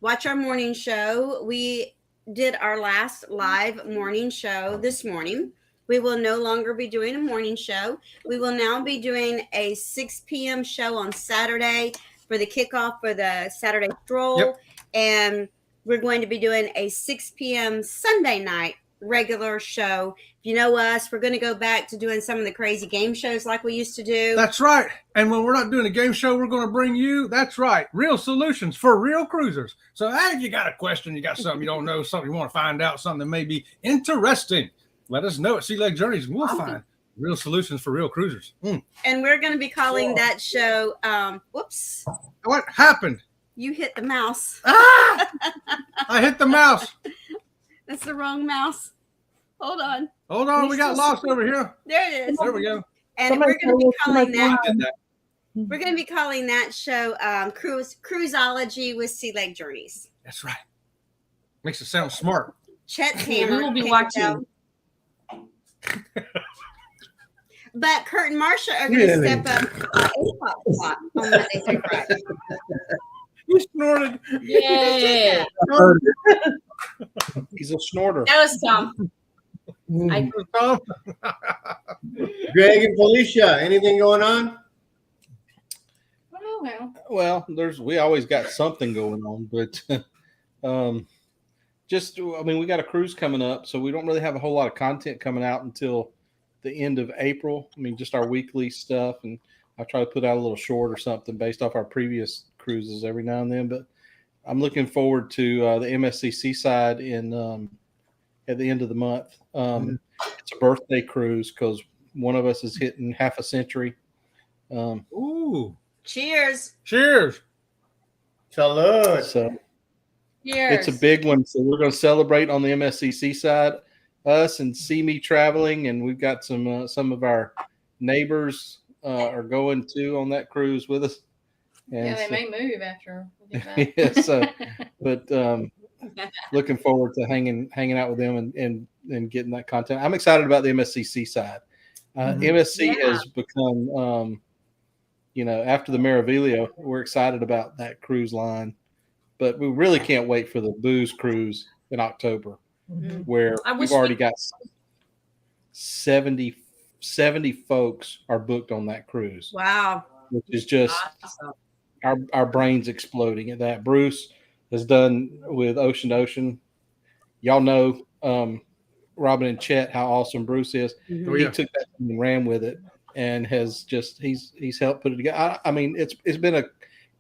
watch our morning show, we did our last live morning show this morning. We will no longer be doing a morning show. We will now be doing a 6 p.m. show on Saturday for the kickoff for the Saturday stroll. Yep. And we're going to be doing a 6 p.m. Sunday night regular show. If you know us, we're going to go back to doing some of the crazy game shows like we used to do. That's right. And when we're not doing a game show, we're going to bring you, that's right, real solutions for real cruisers. So if you got a question, you got something you don't know, something you want to find out, something that may be interesting, let us know at Sea Leg Journeys. We'll find real solutions for real cruisers. And we're going to be calling that show, whoops, What happened? you hit the mouse. I hit the mouse. That's the wrong mouse. Hold on. Hold on, we got lost over here. There it is. There we go. And we're going to be calling that. Did that. We're going to be calling that show Cruiseology with Sea Leg Journeys. That's right. Makes it sound smart. Chet's We hammer. will be can't watching. tell. But Kurt and Marsha are going to Really? step up A-pop spot on Monday through Friday. You snorted. Yay! He's a snorter. That was Tom. I, Greg and Felicia, anything going on? Oh, well. Well, we always got something going on, but we got a cruise coming up, so we don't really have a whole lot of content coming out until the end of April. I mean, just our weekly stuff, and I try to put out a little short or something based off our previous cruises every now and then. But I'm looking forward to the MSCC side at the end of the month. It's a birthday cruise because one of us is hitting half a century. Ooh. Cheers. Cheers. Salud. So Cheers. it's a big one. So we're going to celebrate on the MSCC side, us and CME Traveling, and we've got some of our neighbors are going too on that cruise with us. And Yeah, they so, may move after we get back. yeah, so, but looking forward to hanging out with them and getting that content. I'm excited about the MSCC side. MSC has become, after the Meraviglia, we're excited about that cruise line, but we really can't wait for the booze cruise in October, where we've already got 70 folks are booked on that cruise. Wow. Which is just our brains exploding at that. Bruce has done with Ocean to Ocean. Y'all know Robin and Chet, how awesome Bruce is. Oh, He yeah. took that and ran with it and has just he's helped put it together. I mean, it's been a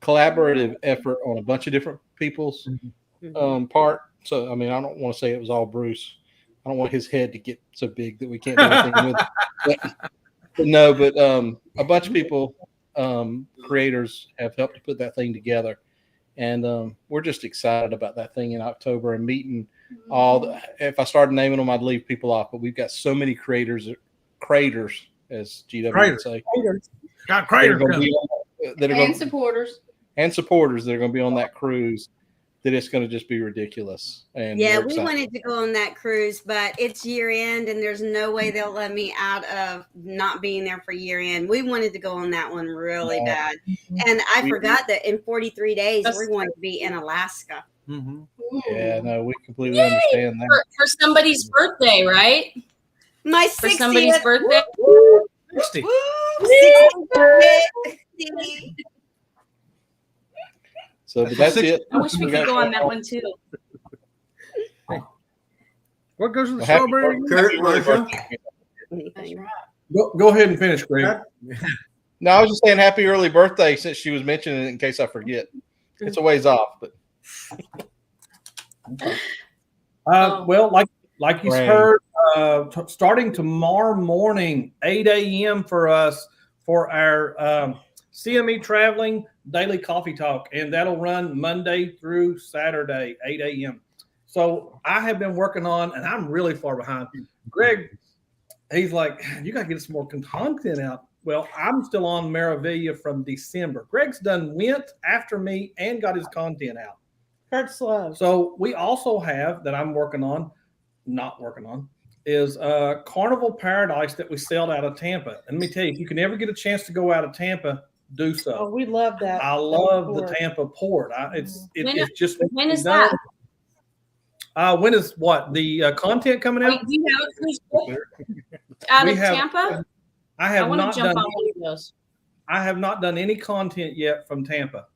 collaborative effort on a bunch of different people's part. So I mean, I don't want to say it was all Bruce. I don't want his head to get so big that we can't do anything with it. But a bunch of people, creators, have helped to put that thing together, and we're just excited about that thing in October and meeting if I started naming them, I'd leave people off. But we've got so many creators, as GW would say, Got crater coming. And supporters. and supporters that are going to be on that cruise. That it's going to just be ridiculous. And Yeah, we're we excited. wanted to go on that cruise, but it's year end and there's no way they'll let me out of not being there for year end. We wanted to go on that one really bad. And I forgot that in 43 days, we're going to be in Alaska. Yeah, no, we completely understand that. for somebody's birthday, right? My For 60th. somebody's birthday. 60. Woo, 60th birthday. So but that's it. I wish we could go on that one too. What goes with the Happy strawberry? Kurt, Marsha. That's right. Go ahead and finish, Greg. No, I was just saying happy early birthday since she was mentioning it in case I forget. It's a ways off, but Well, like you Right. heard, starting tomorrow morning, 8 a.m. for us for our CME Traveling Daily Coffee Talk, and that'll run Monday through Saturday, 8 a.m. So I have been working on, and I'm really far behind. Greg, he's like, you got to get some more content out. Well, I'm still on Meraviglia from December. Greg's went after me and got his content out. Kurt's slow. So we also have that I'm not working on, is Carnival Paradise that we sailed out of Tampa. And let me tell you, if you can ever get a chance to go out of Tampa, do so. Oh, we love that. I love the port. Tampa port. It's just When is done. that? When is what the content coming out? Wait, do you have a cruise ship out We of have- Tampa? I I have want not to jump done. on one of those. I have not done any content yet from Tampa,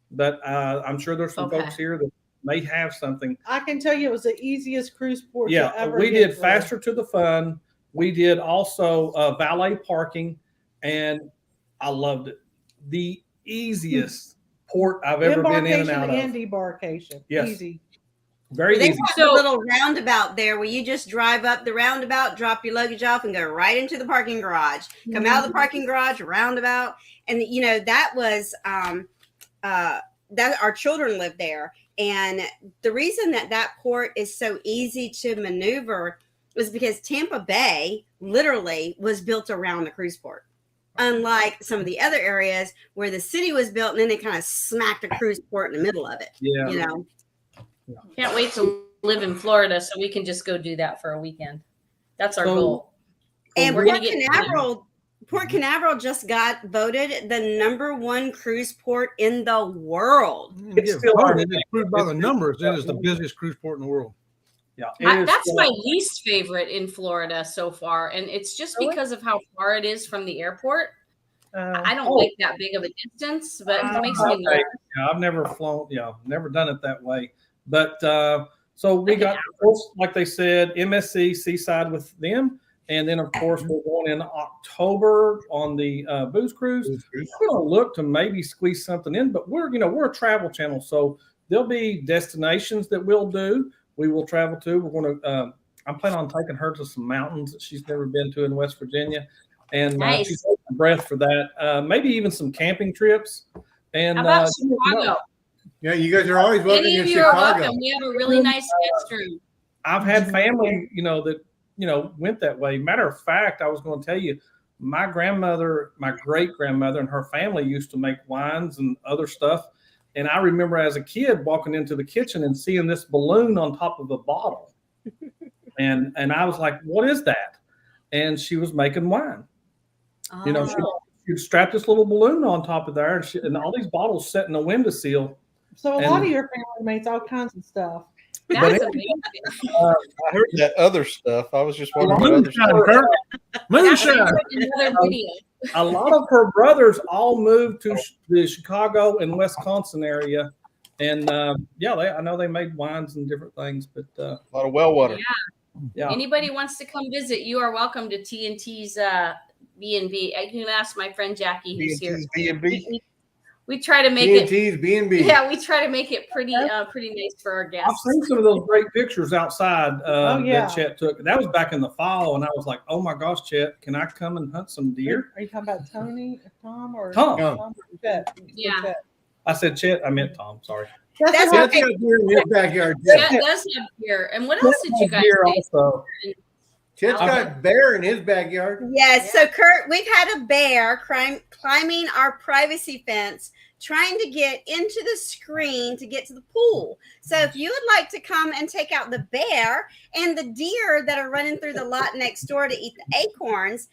but I'm sure there's some Okay. folks here that may have something. I can tell you it was the easiest cruise port. to Yeah, ever we get did through. Faster to the Fun. We did also valet parking, and I loved it. The easiest port I've ever been in and Embarkation out and of. debarkation. Yes. Easy. Very They easy. have a little roundabout there where you just drive up the roundabout, drop your luggage off, and go right into the parking garage. Come out of the parking garage, roundabout, and that was that our children lived there. And the reason that port is so easy to maneuver was because Tampa Bay literally was built around the cruise port. Unlike some of the other areas where the city was built and then they kind of smacked a cruise port in the middle of it. Yeah. You know. Can't wait to live in Florida, so we can just go do that for a weekend. That's our So- goal. And we're Port gonna get Canaveral just got voted the #1 cruise port in the world. It's still our- it's proved by the numbers. It is the busiest cruise port in the world. Yeah, That's my least favorite in Florida so far, and it's just because of how far it is from the airport. I don't like that big of a distance, but it makes me nervous. Yeah, I've never flown. Yeah, never done it that way. But so we got, of course, like they said, MSC Seaside with them, and then of course we're going in October on the booze cruise. We're going to look to maybe squeeze something in, but we're a travel channel, so there'll be destinations that we'll do. We will travel to. We're going to. I'm planning on taking her to some mountains that she's never been to in West Virginia, and Nice. she's taking breath for that. Maybe even some camping trips. And How about Chicago? Yeah, you guys are always welcome Any to of you are Chicago. welcome. We have a really nice guest room. I've had family, that went that way. Matter of fact, I was going to tell you, my grandmother, my great grandmother, and her family used to make wines and other stuff. And I remember as a kid walking into the kitchen and seeing this balloon on top of a bottle, and I was like, "What is that?" And she was making wine. She strapped this little balloon on top of there, and all these bottles set in a windowsill. So a lot of your family makes all kinds of stuff. That's amazing. I heard that other stuff. I was just wondering what other stuff. Moonshine. Another video. A lot of her brothers all moved to the Chicago and Wisconsin area, and I know they made wines and different things. But A lot of well water. yeah, Anybody wants to come visit, you are welcome to TNT's B&B. You can ask my friend Jackie who's here. B&B. We try to make TNT's B&B. Yeah, we try to make it pretty nice for our I've guests. seen some of those great pictures outside yeah. that Chet took. That was back in the fall, and I was like, "Oh my gosh, Chet, can I come and hunt some deer?" Are you talking about Tom or Tom. or Chet? Yeah. Chet. I said Chet. I meant Tom. Sorry. That's That's got deer in his backyard. Chet does have deer. And what else did you guys Deer say? also. Chet's got bear in his backyard. Yes. So Kurt, we've had a bear climbing our privacy fence, trying to get into the screen to get to the pool. So if you would like to come and take out the bear and the deer that are running through the lot next door to eat the acorns.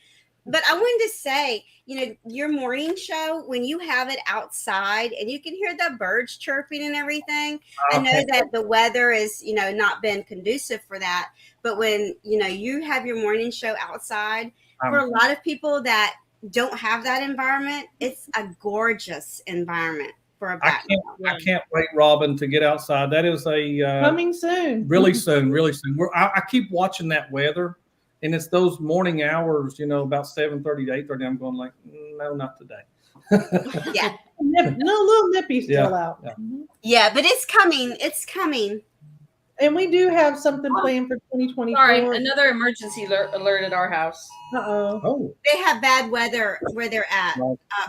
But I wanted to say, your morning show, when you have it outside and you can hear the birds chirping and everything, I know that the weather is, not been conducive for that. But when, you have your morning show outside, for a lot of people that don't have that environment, it's a gorgeous environment for a background. I can't wait, Robin, to get outside. That is coming soon. Really soon. I keep watching that weather, and it's those morning hours. About 7:30 to 8:30. I'm going like, no, not today. Yeah. Little nippy still out. Yeah. Yeah, but it's coming. It's coming. And we do have something planned for 2024. Sorry, another emergency alert at our house. Oh, They have bad weather where they're at.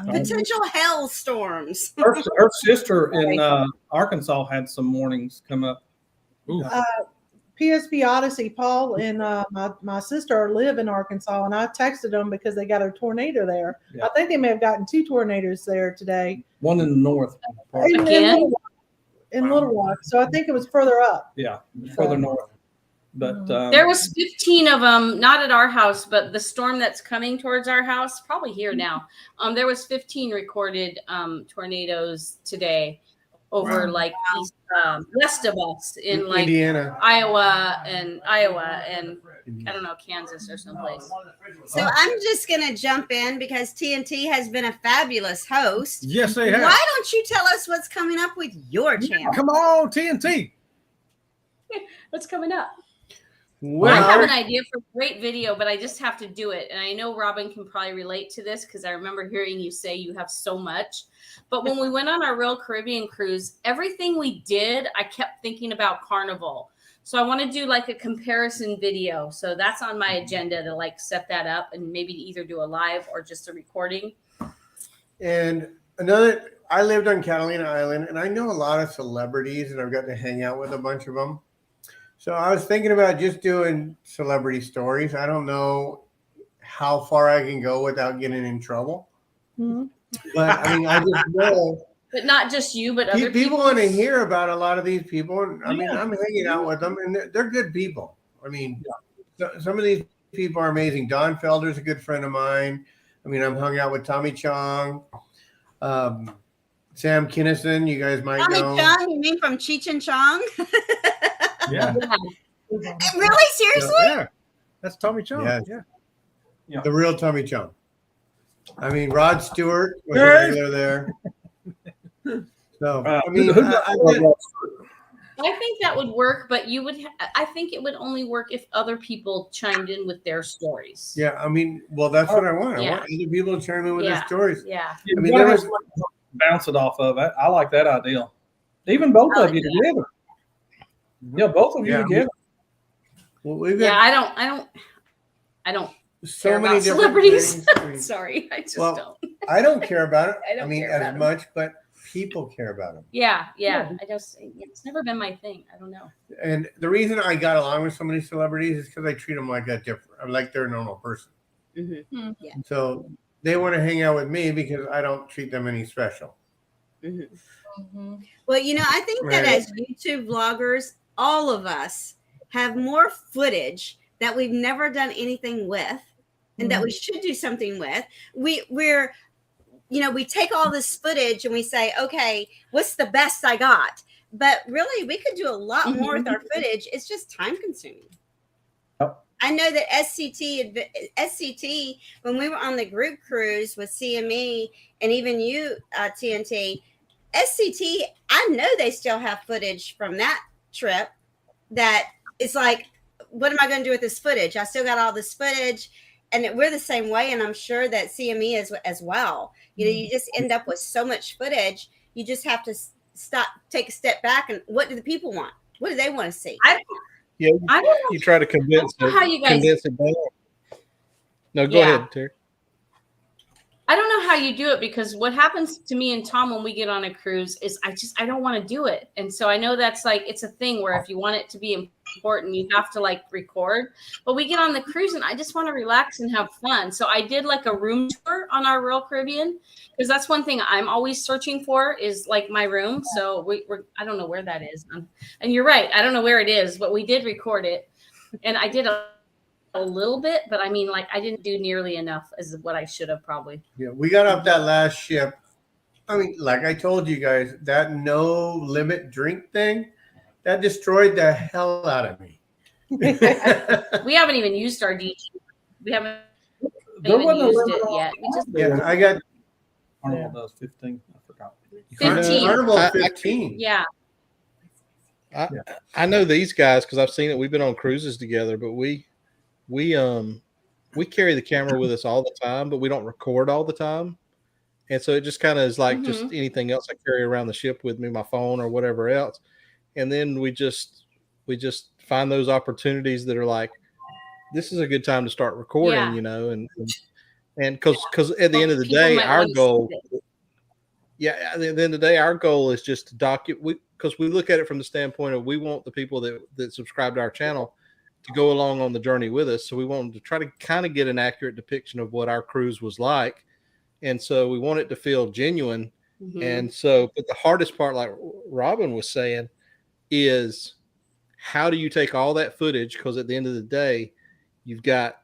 Potential hailstorms. her sister in Arkansas had some mornings come up. PSP Odyssey, Paul and my sister live in Arkansas, and I texted them because they got a tornado there. Yeah. I think they may have gotten 2 tornadoes there today. One in the north. In Little Rock. So I think it was further up. Yeah, further north. But There was 15 of them, not at our house, but the storm that's coming towards our house, probably here now. There was 15 recorded tornadoes today over east, west of us in Indiana, Iowa and I don't know, Kansas or someplace. So I'm just going to jump in because TNT has been a fabulous host. Yes, they have. Why don't you tell us what's coming up with your channel? Come on, TNT. What's coming up? Well, I have an idea for a great video, but I just have to do it. And I know Robin can probably relate to this because I remember hearing you say you have so much. But when we went on our Real Caribbean cruise, everything we did, I kept thinking about Carnival. So I want to do a comparison video. So that's on my agenda to set that up and maybe either do a live or just a recording. And I lived on Catalina Island, and I know a lot of celebrities, and I've got to hang out with a bunch of them. So I was thinking about just doing celebrity stories. I don't know how far I can go without getting in trouble. Mm-hmm. But I just know But not just you, but other people want to hear about a lot of these people. And I mean, Yeah. I'm hanging out with them, and they're good people. I mean, some of these people are amazing. Don Felder's a good friend of mine. I mean, I'm hung out with Tommy Chong, Sam Kinnison. You guys might Tommy know. Chong, you mean from Cheech and Chong? Yeah. Really? Seriously? Yeah, that's Tommy Chong. Yes. Yeah. The real Tommy Chong. I mean, Rod Stewart was a Hey. regular there. So, Uh, I mean, I think that would work, but you would. I think it would only work if other people chimed in with their stories. yeah, I mean, well, that's what I want. I Yeah. want other people to chime in with Yeah. their stories. Yeah. You I mean, gotta there have was- somebody to bounce it off of. I like that idea. Even both I of you like together. Yeah, both of you Yeah. together. Well, we've Yeah. got I don't so care many about different celebrities. things. I mean, Sorry, I just Well, don't. I don't care about it. I don't I mean, care about as 'em. much, but people care about them. Yeah. It's never been my thing. I don't know. And the reason I got along with so many celebrities is because I treat them like like they're a normal person. Mm-hmm. Yeah. So they want to hang out with me because I don't treat them any special. Mm-hmm. Well, I think that Right. as YouTube vloggers, all of us have more footage that we've never done anything with and that we should do something with. We're we take all this footage and we say, okay, what's the best I got? But really, we could do a lot more with our footage. It's just time consuming. Yep. I know that SCT, when we were on the group cruise with CME and even you, TNT, SCT, I know they still have footage from that trip that it's like, what am I going to do with this footage? I still got all this footage, and we're the same way. And I'm sure that CME is as well. You just end up with so much footage. You just have to stop, take a step back. And what do the people want? What do they want to see? I don't know. You try to condense I don't know how you guys- condense it down. No, go Yeah. ahead, Terry. I don't know how you do it, because what happens to me and Tom when we get on a cruise is I don't want to do it. And so I know that's like, it's a thing where if you want it to be important, you have to like record. But we get on the cruise and I just want to relax and have fun. So I did like a room tour on our Royal Caribbean, because that's one thing I'm always searching for is like my room. So we're I don't know where that is. And you're right. I don't know where it is, but we did record it. And I did a little bit, but I mean, like, I didn't do nearly enough as what I should have probably. Yeah, we got up that last ship. I mean, like I told you guys, that no limit drink thing, that destroyed the hell out of me. We haven't even used our DG. We haven't There even wasn't a used limit it on- yet. We just Yeah, I got Carnival does 15. I forgot. 15. Carnival I- 15. Yeah. I know these guys because I've seen it. We've been on cruises together, but we carry the camera with us all the time, but we don't record all the time. And so it just kind of is like just anything else I carry around the ship with me, my phone or whatever else. And then we just find those opportunities that are like, this is a good time to start recording, Yeah. and because at the end of the People day, might our wanna see goal, it. at the end of the day, our goal is just to document, because we look at it from the standpoint of we want the people that subscribe to our channel to go along on the journey with us. So we want them to try to kind of get an accurate depiction of what our cruise was like. And so we want it to feel genuine. Mhm. And so, but the hardest part, like Robin was saying, is how do you take all that footage? Because at the end of the day, you've got,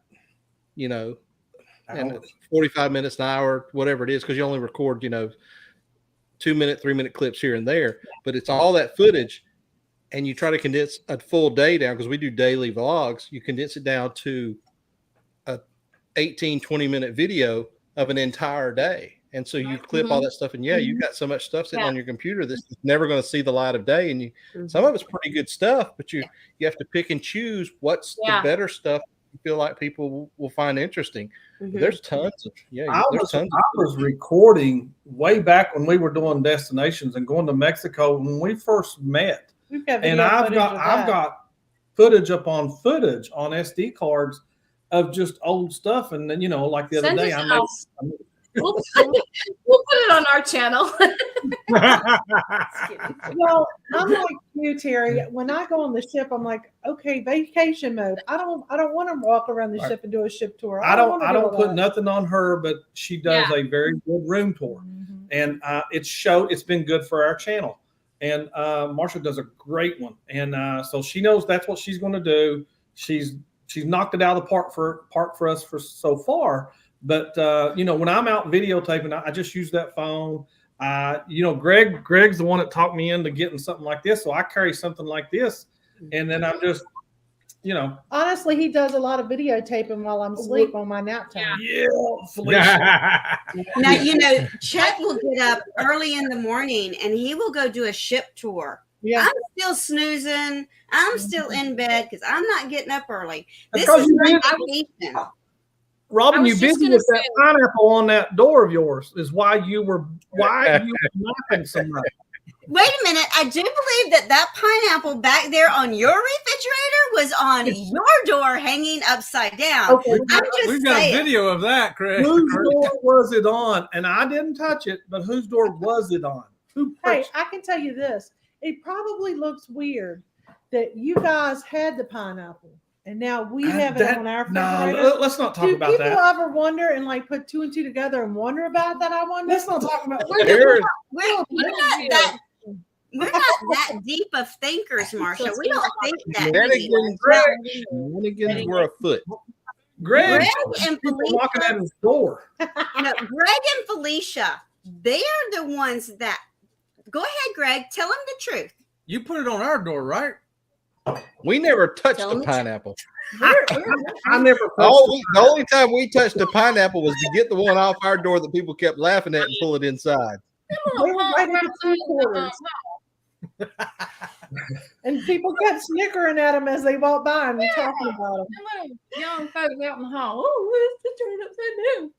and 45 minutes, an hour, whatever it is, because you only record, 2-minute, 3-minute clips here and there, but it's all that footage. And you try to condense a full day down, because we do daily vlogs. You condense it down to a 18-20-minute video of an entire day. And so you clip all that stuff, and you've got so much stuff sitting on your computer that's never going to see the light of day. And some of it's pretty good stuff, but you have to pick and choose what's the better stuff you feel like people will find interesting. There's tons of I was recording way back when we were doing destinations and going to Mexico when we first met. And I've got footage upon footage on SD cards of just old stuff. And then, like the other Send day, us I out. made We'll put it on our channel. Well, I'm like you, Terry. When I go on the ship, I'm like, okay, vacation mode. I don't want to walk around the ship and do a ship tour. I don't wanna do put that. nothing on her, but she does a very good room tour. and it's been good for our channel. And Marsha does a great one, and so she knows that's what she's going to do. She's knocked it out of the park for us for so far. But when I'm out videotaping, I just use that phone. Greg's the one that talked me into getting something like this, so I carry something like this, and then I'm just, Honestly, he does a lot of videotaping while I'm asleep on my nap time. Yeah, Felicia. Now, Chet will get up early in the morning and he will go do a ship tour. Yeah. I'm still snoozing. I'm still in bed because I'm not getting up early. This Because is you my busy. vacation. Robin, you just busy gonna with that pineapple on that door of yours is why you were knocking so much. Wait a minute. I do believe that pineapple back there on your refrigerator was on your door hanging upside down. Okay. We've got a video of that, Craig. Whose door was it on? And I didn't touch it, but whose door was it on? Hey, I can tell you this. It probably looks weird that you guys had the pineapple and now we have it on our refrigerator. No, let's not talk Do about people that. ever wonder and like put two and two together and wonder about that? I wonder. Let's not talk about We're that. not that deep of thinkers, Marsha. We don't think that deep. Shenanigans were afoot. Greg and knocking at his door. No, Greg and Felicia, they are the ones that. Go ahead, Greg. Tell them the truth. You put it on our door, right? We never touched Tell the me. pineapple. I never. The only time we touched the pineapple was to get the one off our door that people kept laughing at and pull it inside. They were right in the 2 quarters. And people kept snickering at them as they walked by and talking about them. Little young folks out in the hall. Oh, what is the turn upside down?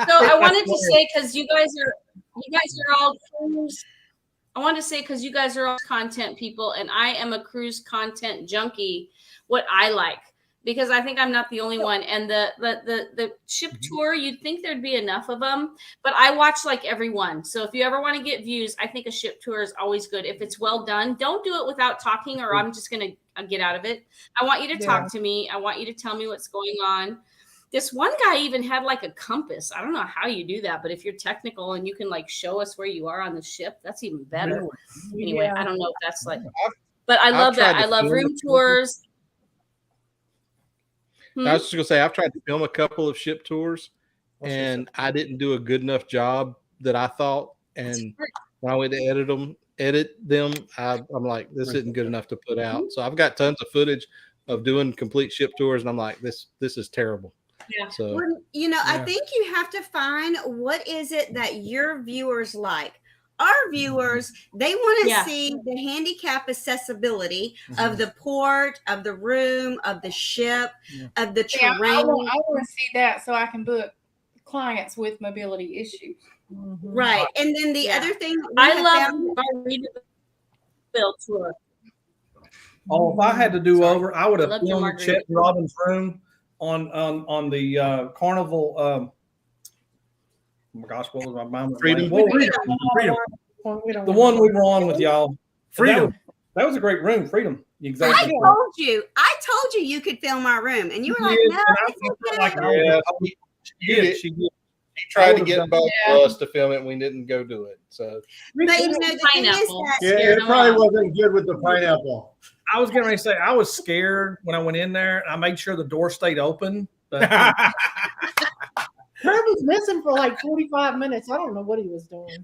So I wanted to say, because you guys are all cruise. I wanted to say, because you guys are all content people, and I am a cruise content junkie. What I like, because I think I'm not the only one. And the ship tour, you'd think there'd be enough of them, but I watch like everyone. So if you ever want to get views, I think a ship tour is always good if it's well done. Don't do it without talking, or I'm just gonna get out of it. I want you to talk to me. I want you to tell me what's going on. This one guy even had like a compass. I don't know how you do that, but if you're technical and you can like show us where you are on the ship, that's even better. Anyway, I don't know if that's like, but I love that. I love room tours. I was just gonna say I've tried to film a couple of ship tours, and I didn't do a good enough job that I thought. And when I went to edit them, I'm like, this isn't good enough to put out. So I've got tons of footage of doing complete ship tours, and I'm like, this is terrible. Yeah. So Well, I think you have to find what is it that your viewers like. Our viewers, they want to see the handicap accessibility of the port, of the room, of the ship, of the terrain. I want to see that so I can book clients with mobility issues. Right. And then the other thing I love Margaritaville tour. Oh, if I had to do over, I would have Love your filmed margarita. Chet Robin's room on the Carnival. Oh my gosh, what was my mind? Freedom. Freedom. The one we were on with y'all. Freedom. That was a great room. Freedom. I Exactly. told you you could film our room, and you were like, Yes, no, and I it's felt okay. like I was- She did. She did. He tried to would've get done both that. of us to film it, and we didn't go do it. So But the thing is Pineapple. that Yeah, Scared it them probably off. wasn't good with the pineapple. I was getting ready to say I was scared when I went in there. I made sure the door stayed open. But Herb was missing for like 45 minutes. I don't know what he was doing.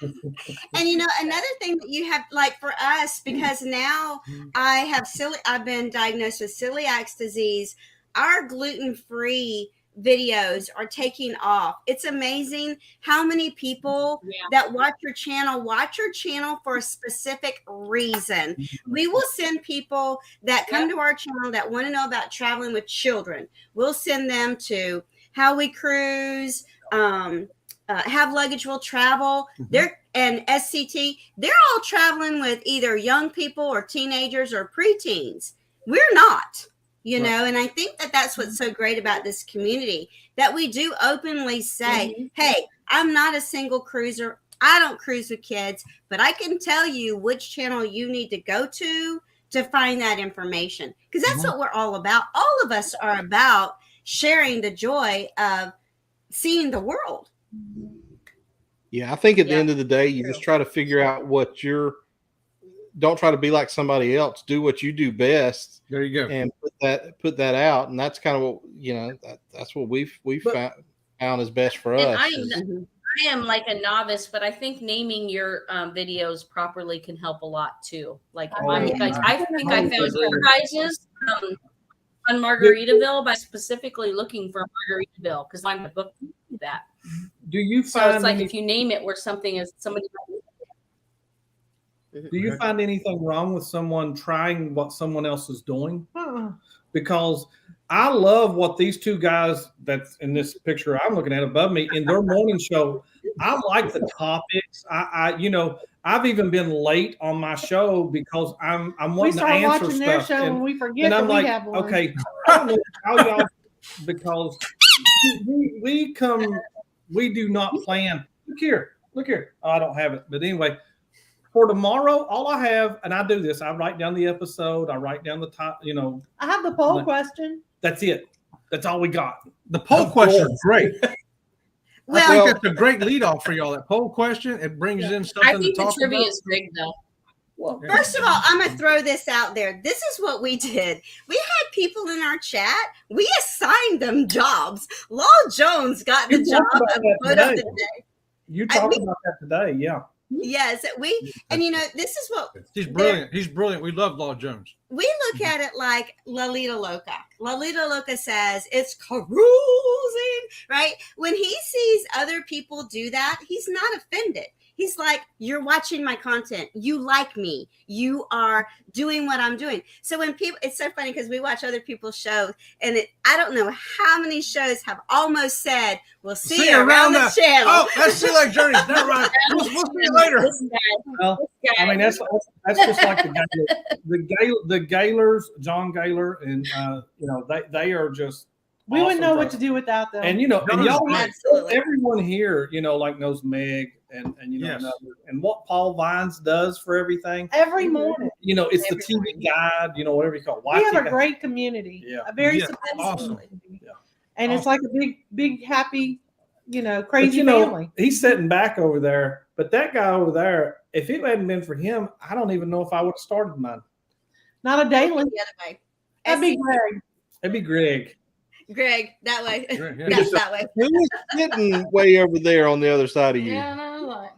And another thing that you have, like for us, because now I've been diagnosed with celiac disease. Our gluten-free videos are taking off. It's amazing how many people that watch your channel for a specific reason. We will send people that come to our channel that want to know about traveling with children. We'll send them to How We Cruise, Have Luggage Will Travel. And SCT, they're all traveling with either young people or teenagers or preteens. We're not. And I think that that's what's so great about this community, that we do openly say, hey, I'm not a single cruiser. I don't cruise with kids, but I can tell you which channel you need to go to find that information. Because that's what we're all about. All of us are about sharing the joy of seeing the world. Yeah, I think at the Yeah. end of the day, you just try to figure out what don't try to be like somebody else. Do what you do best There you go. and put that out. And that's kind of what, that's what we've found is best for And us. I am like a novice, but I think naming your videos properly can help a lot too. Like I think I found you guys on Margaritaville by specifically looking for Margaritaville because I'm a book that. Do you So find it's like if you name it where something is somebody. do you find anything wrong with someone trying what someone else is doing? Because I love what these two guys that's in this picture I'm looking at above me in their morning show. I like the topics. I've even been late on my show because I'm We wanting to start answer watching their stuff. show and we forget And that I'm we like, have one. okay, I don't know how y'all, because we do not plan. Look here. Oh, I don't have it. But anyway, for tomorrow, all I have, and I do this, I write down the episode, I write down the top, I have the poll question. that's it. That's all we got. The poll question is great. I Well, think that's a great lead off for y'all. That poll question, it brings in I something to think the talk trivia about. is rigged though. Well, first of all, I'm going to throw this out there. This is what we did. We had people in our chat. We assigned them jobs. Law Jones got the You job talked about of that Quote of today. the Day. you talked about that today, yeah. Yes, and this is what He's brilliant. He's brilliant. We love Law Jones. we look at it like Lolita Loca. Lolita Loca says it's cruising, right? When he sees other people do that, he's not offended. He's like, you're watching my content. You like me. You are doing what I'm doing. So when people, it's so funny because we watch other people's shows and I don't know how many shows have almost said, we'll see you around the channel. Oh, that's Sea Lake Journeys. Never mind. We'll see you later. This guy, Well, this guy. I mean, that's just like the Gaylors, John Gaylor, and they are just. We wouldn't know awesome what guys. to do without them. And and y'all, Absolutely. everyone here, like knows Meg and Yes. and what Paul Vines does for everything. every morning. It's the Every TV guide, whatever you call it. We have YT a great community. Yeah. A very Yeah, supportive awesome. community. Yeah. And it's like a big, happy, But, crazy family. he's sitting back over there. But that guy over there, if it hadn't been for him, I don't even know if I would have started mine. Not a daily. The other way. That'd be Greg. It'd be Greg. Greg, that way. Yeah. That's that way. Who is sitting way over there on the other side of you? Yeah, no, like,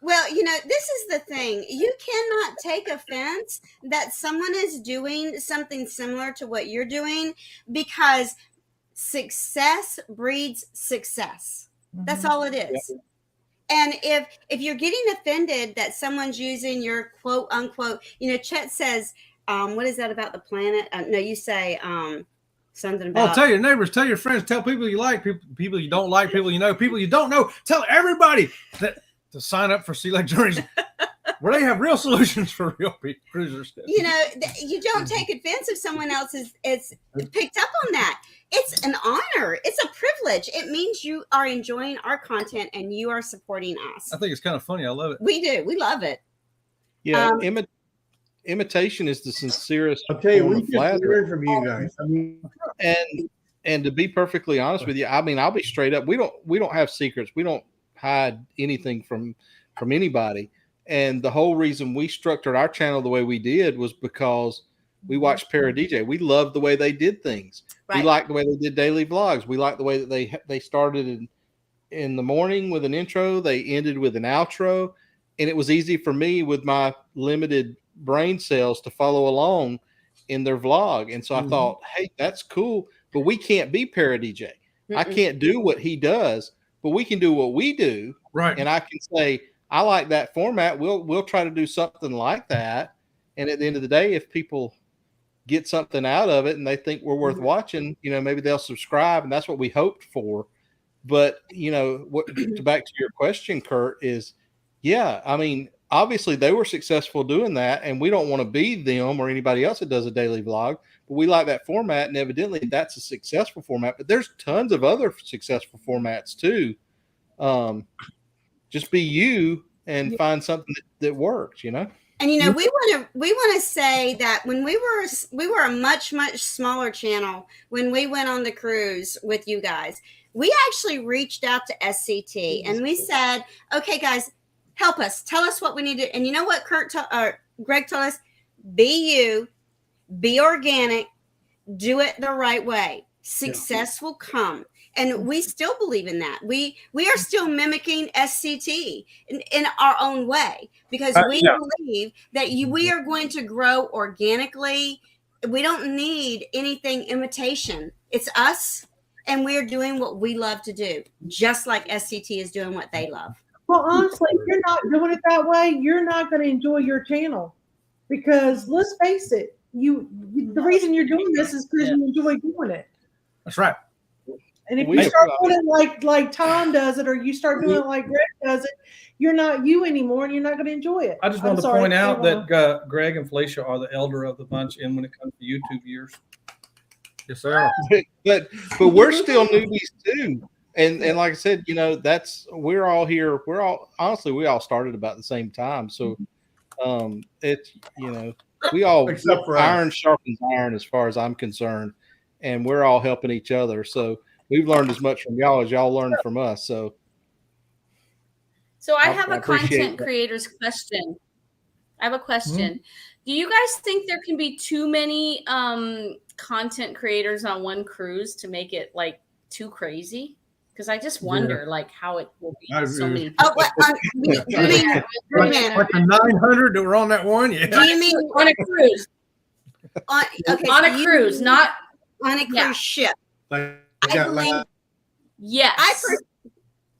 Well, this is the thing. You cannot take offense that someone is doing something similar to what you're doing because success breeds success. That's all it is. And if you're getting offended that someone's using your quote unquote, Chet says, what is that about the planet? No, you say something about. Oh, tell your neighbors, tell your friends, tell people you like, people you don't like, people you know, people you don't know. Tell everybody to sign up for Sea Lake Journeys, where they have real solutions for real cruisers. You don't take offense if someone else is picked up on that. It's an honor. It's a privilege. It means you are enjoying our content and you are supporting us. I think it's kind of funny. I love it. We do. We love it. Yeah, imitation is the sincerest I'll tell you, form we of just flattery. learned from you guys. I mean, And to be perfectly honest with you, I mean, I'll be straight up. We don't have secrets. We don't hide anything from anybody. And the whole reason we structured our channel the way we did was because we watched Para DJ. We loved the way they did things. Right. We liked the way they did daily vlogs. We liked the way that they started in the morning with an intro. They ended with an outro. And it was easy for me with my limited brain cells to follow along in their vlog. And so I thought, hey, that's cool. But we can't be Para DJ. I can't do what he does, but we can do what we do. Right. And I can say, I like that format. We'll try to do something like that. And at the end of the day, if people get something out of it and they think we're worth watching, maybe they'll subscribe, and that's what we hoped for. But back to your question, Kurt, is I mean, obviously they were successful doing that, and we don't want to be them or anybody else that does a daily vlog, but we like that format, and evidently that's a successful format. But there's tons of other successful formats too. Just be you and find something that works, And we want to say that when we were a much smaller channel when we went on the cruise with you guys. we actually reached out to SCT and we said, okay, guys, help us. Tell us what we need to. And you know what Greg told us? Be you, be organic, do it the right way. Success will come. And we still believe in that. We are still mimicking SCT in our own way, because we believe that we are going to grow organically. We don't need anything imitation. It's us, and we're doing what we love to do, just like SCT is doing what they love. Well, honestly, if you're not doing it that way, you're not going to enjoy your channel, because let's face it, the reason you're doing this is because you enjoy doing it. That's right. And if you start doing it like Tom does it, or you start doing it like Greg does it, you're not you anymore, and you're not going to enjoy it. I just want to point out that Greg and Felicia are the elder of the bunch, and when it comes to YouTube years. Yes, sir. But we're still newbies too. And like I said, we're all here. We all started about the same time. So it's we all Except for iron sharpens iron as far as I'm concerned, and we're all helping each other. So we've learned as much from y'all as y'all learned from us. So I have a content creator's question. I have a question. Do you guys think there can be too many content creators on one cruise to make it like too crazy? Because I just wonder how it will be. So many people. Like the 900 that were on that one? Yeah. Do you mean on a cruise? On a cruise, not on a cruise ship. Yes.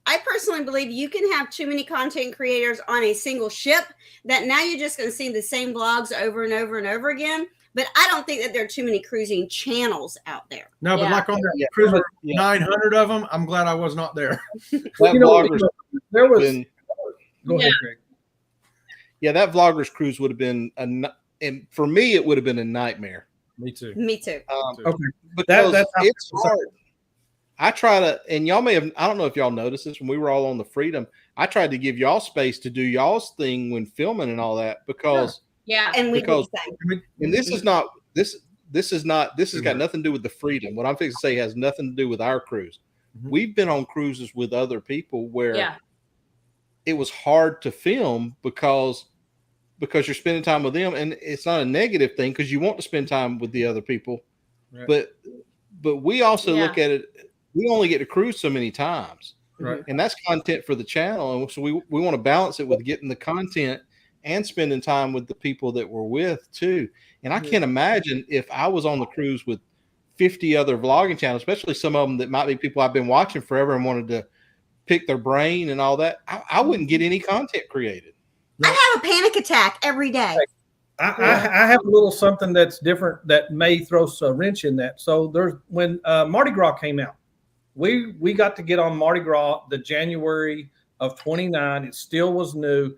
I personally believe you can have too many content creators on a single ship that now you're just going to see the same vlogs over and over and over again. But I don't think that there are too many cruising channels out there. No, but like on that cruiser, 900 of them, I'm glad I was not there. There was. Go ahead, Greg. Yeah, that vloggers cruise would have been and for me, it would have been a nightmare. Me too. Okay, because it's hard. I try to, and y'all may have, I don't know if y'all noticed this when we were all on the Freedom. I tried to give y'all space to do y'all's thing when filming and all that, because and we did the same. And this has got nothing to do with the Freedom. What I'm fixing to say has nothing to do with our cruise. We've been on cruises with other people where it was hard to film because you're spending time with them, and it's not a negative thing because you want to spend time with the other people, but we also look at it. We only get to cruise so many times, and that's content for the channel, and so we want to balance it with getting the content and spending time with the people that we're with too. And I can't imagine if I was on the cruise with 50 other vlogging channels, especially some of them that might be people I've been watching forever and wanted to pick their brain and all that. I wouldn't get any content created. I have a panic attack every day. I have a little something that's different that may throw a wrench in that. So when Mardi Gras came out, we got to get on Mardi Gras the January of 29. It still was new.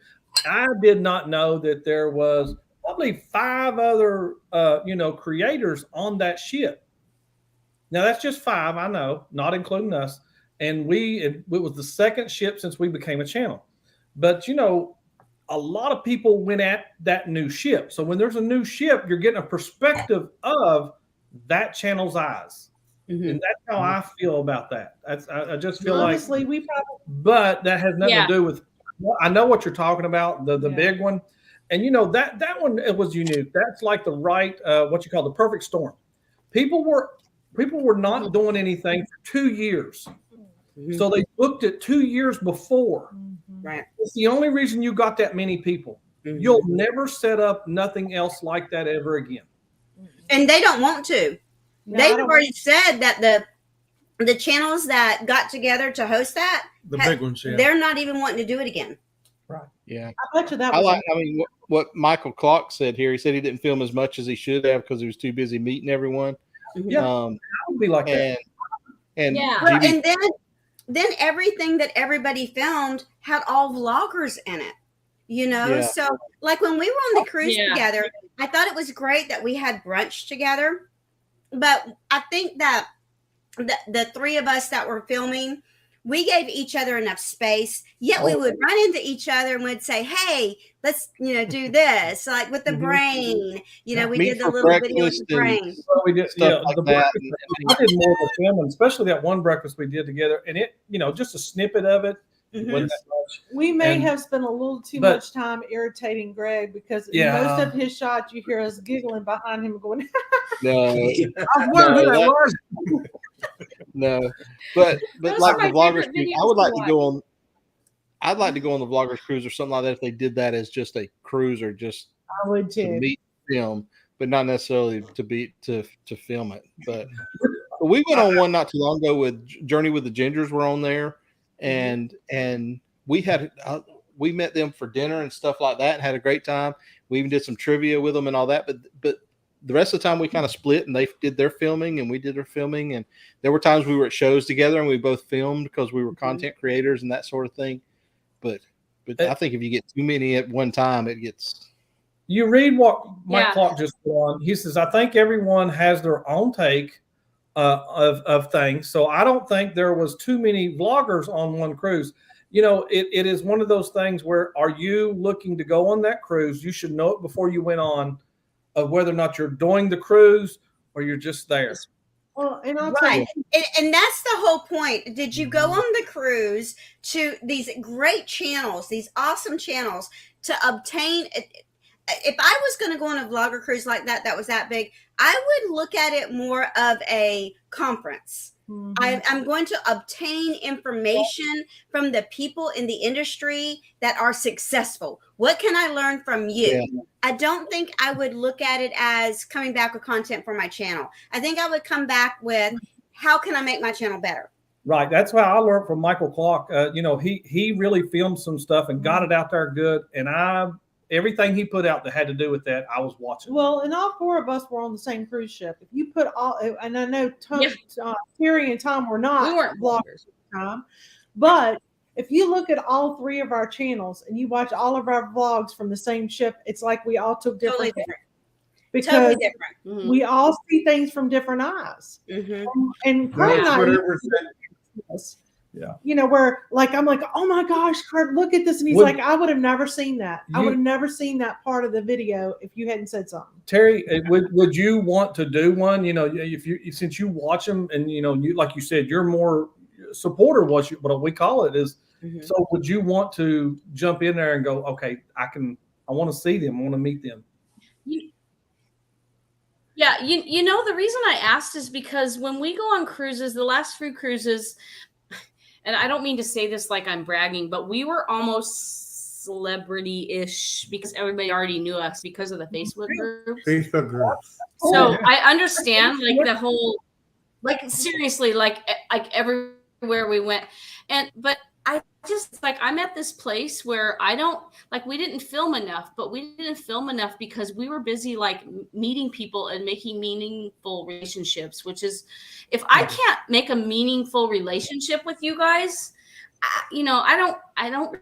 I did not know that there was probably 5 other creators on that ship. Now that's just 5, I know, not including us. And it was the second ship since we became a channel. But a lot of people went at that new ship. So when there's a new ship, you're getting a perspective of that channel's eyes. And that's how I feel about that. I just feel honestly, but that has nothing to do with, I know what you're talking about, the big one. And that one, it was unique. That's like the right, what you call the perfect storm. People were not doing anything for 2 years. So they booked it 2 years before. Right. It's the only reason you got that many people. You'll never set up nothing else like that ever again. And they don't want to. They've already said that the channels that got together to host that, the big ones, they're not even wanting to do it again. Right. Yeah. I bet you that. What Michael Clark said here. He said he didn't film as much as he should have because he was too busy meeting everyone. Yeah. I would be like that. And then everything that everybody filmed had all vloggers in it. So like when we were on the cruise together, I thought it was great that we had brunch together. But I think that the 3 of us that were filming, we gave each other enough space, yet we would run into each other and would say, hey, let's, do this. Like with the brain, we Meet did the for little video with breakfast the and brain. Well, we did, stuff like the that. breakfast, I did more of the filming, especially that one breakfast we did together, and it, just a snippet of it. Mhm. Wasn't that much. We may And- have spent a little too but- much time irritating Greg because in Yeah. most of his shots you hear us giggling behind him going, No, I was wondering who that was. no, but Those like are the my vloggers favorite cruise, videos I would like to to go on. I'd like to go on the vloggers cruise or something like that if they did that as just a cruise or just I would to too. meet film, but not necessarily to film it. But we went on one not too long ago with Journey with the Gingers. Were on there, and we had we met them for dinner and stuff like that, and had a great time. We even did some trivia with them and all that. But the rest of the time we kind of split, and they did their filming and we did our filming. And there were times we were at shows together and we both filmed because we were content creators and that sort of thing. But I think if you get too many at one time, it gets. You read what Mike Yeah. Clark just put on. He says, I think everyone has their own take of things. So I don't think there was too many vloggers on one cruise. It is one of those things where, are you looking to go on that cruise? You should know it before you went on, of whether or not you're doing the cruise or you're just there. Well, and I'll tell Right. you, And that's the whole point. Did you go on the cruise to these great channels, these awesome channels to obtain? If I was going to go on a vlogger cruise like that was that big, I would look at it more of a conference. I'm going to obtain information from the people in the industry that are successful. What can I learn from you? Yeah. I don't think I would look at it as coming back with content for my channel. I think I would come back with, how can I make my channel better? Right. That's why I learned from Michael Clark. He really filmed some stuff and got it out there good. And everything he put out that had to do with that, I was watching. well, and all four of us were on the same cruise ship. If you put all, and I know Terry and Tom were not We weren't vloggers vloggers. at the time, but if you look at all three of our channels and you watch all of our vlogs from the same ship, it's like we all took Totally different different. because Totally different. Mhm. we all see things from different eyes. Mhm. And Kurt and I, 100%. where like I'm like, oh my gosh, Kurt, look at this, and he's Would- like, I would have never seen that. I You- would have never seen that part of the video if you hadn't said something. Terry, would you want to do one? Since you watch them and you, like you said, you're more supporter. What we call it is. Mhm. So would you want to jump in there and go, okay, I want to see them, I want to meet them? Yeah, the reason I asked is because when we go on cruises, the last few cruises, and I don't mean to say this like I'm bragging, but we were almost celebrity-ish because everybody already knew us because of the Facebook group. Facebook groups. So I understand like the whole, like seriously, like everywhere we went, but I just like, I'm at this place where I don't like, we didn't film enough, but we didn't film enough because we were busy like meeting people and making meaningful relationships, which is, if I can't make a meaningful relationship with you guys, I don't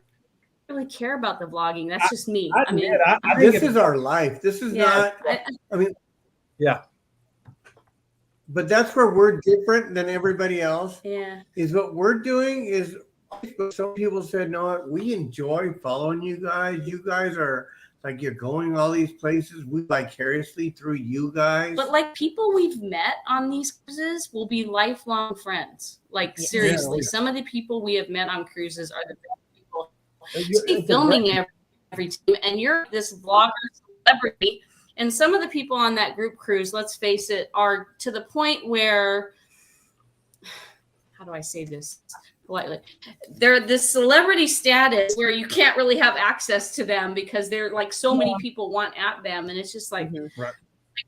really care about the vlogging. That's just me. I mean, I think This is our life. This is not. Yeah. But that's where we're different than everybody else. yeah. Is what we're doing is. Some people said, no, we enjoy following you guys. You guys are like, you're going all these places. We vicariously through you guys. But like people we've met on these cruises will be lifelong friends. Like seriously, some of the people we have met on cruises are the best people. To be filming every time, and you're this vlogger celebrity. And some of the people on that group cruise, let's face it, are to the point where, how do I say this politely? They're this celebrity status where you can't really have access to them because they're like so many people want at them, and it's just like, Right.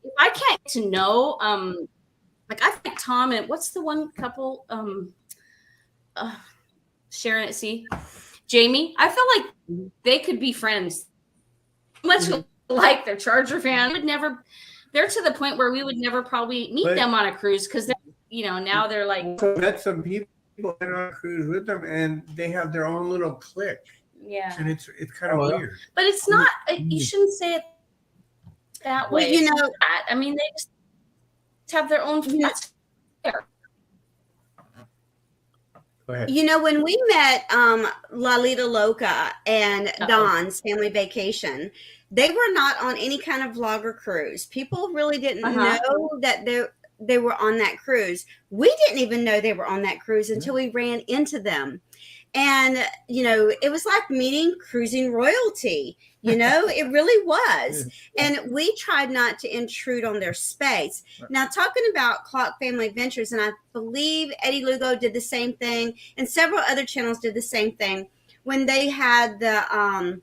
if I can't get to know, like I think Tom and what's the one couple, Sharon at Sea, Jamie. I feel like they could be friends. Much like their Charger fan, they're to the point where we would never probably meet them on a cruise because now they're like. So met some people that are on a cruise with them, and they have their own little clique, Yeah, and it's kind of weird. but it's not. You shouldn't say it that way. Well, It's not that. I mean, they just have their own. That's fair. Go ahead. You know, when we met Lalita Loca and Uh-oh. Don's Family Vacation, they were not on any kind of vlogger cruise. People really didn't know that they were on that cruise. We didn't even know they were on that cruise until we ran into them. And, you know, it was like meeting cruising royalty. You know, it really was. And we tried not to intrude on their space. Now, talking about Clock Family Adventures, and I believe Eddie Lugo did the same thing, and several other channels did the same thing. When they had the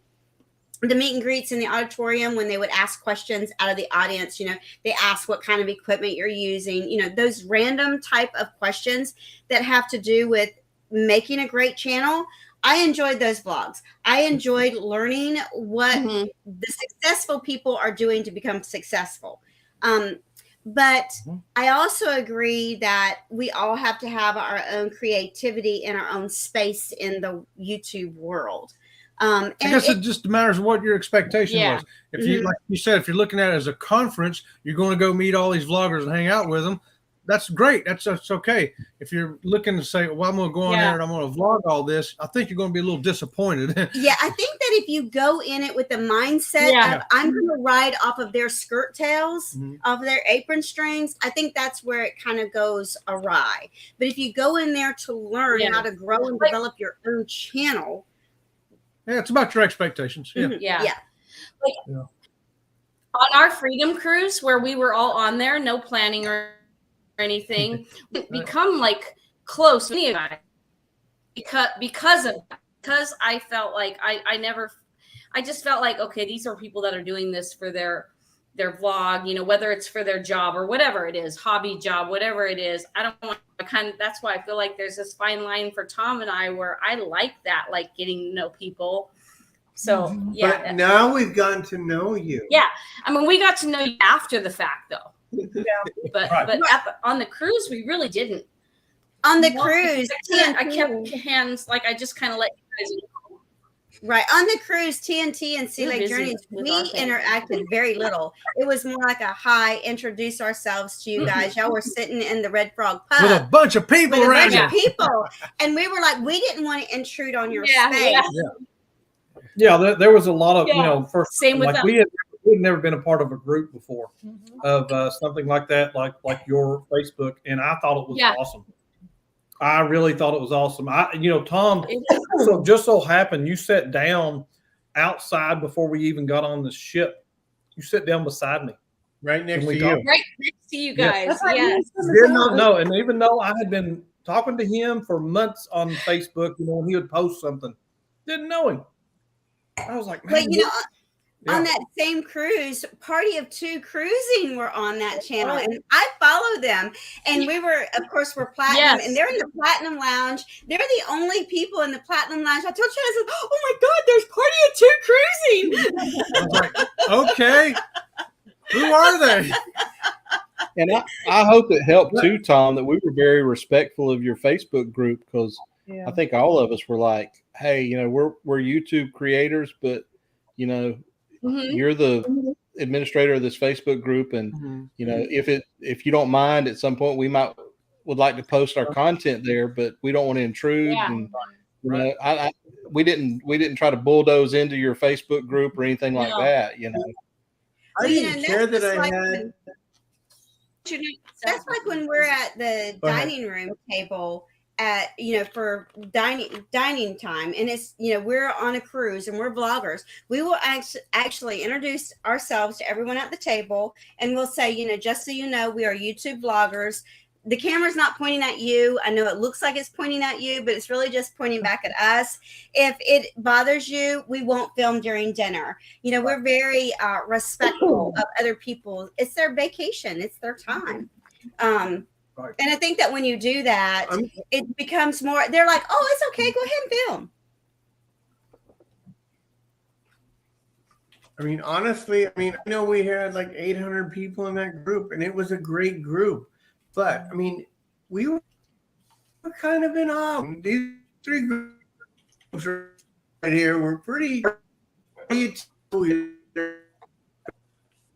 meet and greets in the auditorium, when they would ask questions out of the audience, you know, they ask what kind of equipment you're using, you know, those random type of questions that have to do with making a great channel. I enjoyed those vlogs. I enjoyed learning what the successful people are doing to become successful. But I also agree that we all have to have our own creativity and our own space in the YouTube world. I guess it just matters what your expectation was. If you, like you said, if you're looking at it as a conference, you're going to go meet all these vloggers and hang out with them. That's great. That's okay. If you're looking to say, well, I'm going to go on there and I'm going to vlog all this, I think you're going to be a little disappointed. Yeah, I think that if you go in it with the mindset of I'm going to ride off of their skirt tails, off of their apron strings, I think that's where it kind of goes awry. But if you go in there to learn how to grow and develop your own channel. Yeah, it's about your expectations. Yeah. Like, on our Freedom Cruise, where we were all on there, no planning or anything, become like close because of that. Because I felt like I just felt like, okay, these are people that are doing this for their vlog, you know, whether it's for their job or whatever it is, hobby job, whatever it is. I don't want to that's why I feel like there's this fine line for Tom and I where I like that, like getting to know people. So But now we've gotten to know you. Yeah. I mean, we got to know you after the fact though. But on the cruise, we really didn't. On the cruise, I kept hands, like I just kind of let you guys know. Right. On the cruise, TNT and Sea Lake Journeys, we interacted very little. It was more like a hi, introduce ourselves to you guys. Y'all were sitting in the Red Frog pub. With a bunch of people around you. And we were like, we didn't want to intrude on your space. Yeah, there was a lot of, you know, first, same with like we'd never been a part of a group before of something like that, like your Facebook, and I thought it was awesome. I really thought it was awesome. You know, Tom, so just so happened you sat down outside before we even got on the ship. You sat down beside me. Right next to you. Right next to you guys. Yes. Did not know. And even though I had been talking to him for months on Facebook, you know, when he would post something, didn't know him. I was like, man, but you know, on that same cruise, Party of Two Cruising were on that channel, and I follow them. And we were, of course, we're platinum, and they're in the platinum lounge. They're the only people in the platinum lounge. I told you, I said, "Oh my God, there's Party of Two Cruising." I was like, okay, who are they? And I hope it helped too, Tom, that we were very respectful of your Facebook group, because I think all of us were like, hey, you know, we're YouTube creators, but you know, you're the administrator of this Facebook group, and you know, if you don't mind, at some point we would like to post our content there, but we don't want to intrude. And you know, we didn't try to bulldoze into your Facebook group or anything like that. You know, I didn't care that I had. That's like when we're at the dining room table at, you know, for dining time, and it's, you know, we're on a cruise and we're vloggers. We will actually introduce ourselves to everyone at the table, and we'll say, you know, just so you know, we are YouTube vloggers. The camera's not pointing at you. I know it looks like it's pointing at you, but it's really just pointing back at us. If it bothers you, we won't film during dinner. You know, we're very respectful of other people. It's their vacation. It's their time. And I think that when you do that, it becomes more, they're like, oh, it's okay. Go ahead and film. I mean, honestly, I know we had like 800 people in that group, and it was a great group. But, I mean, we were kind of in awe. These three groups right here were pretty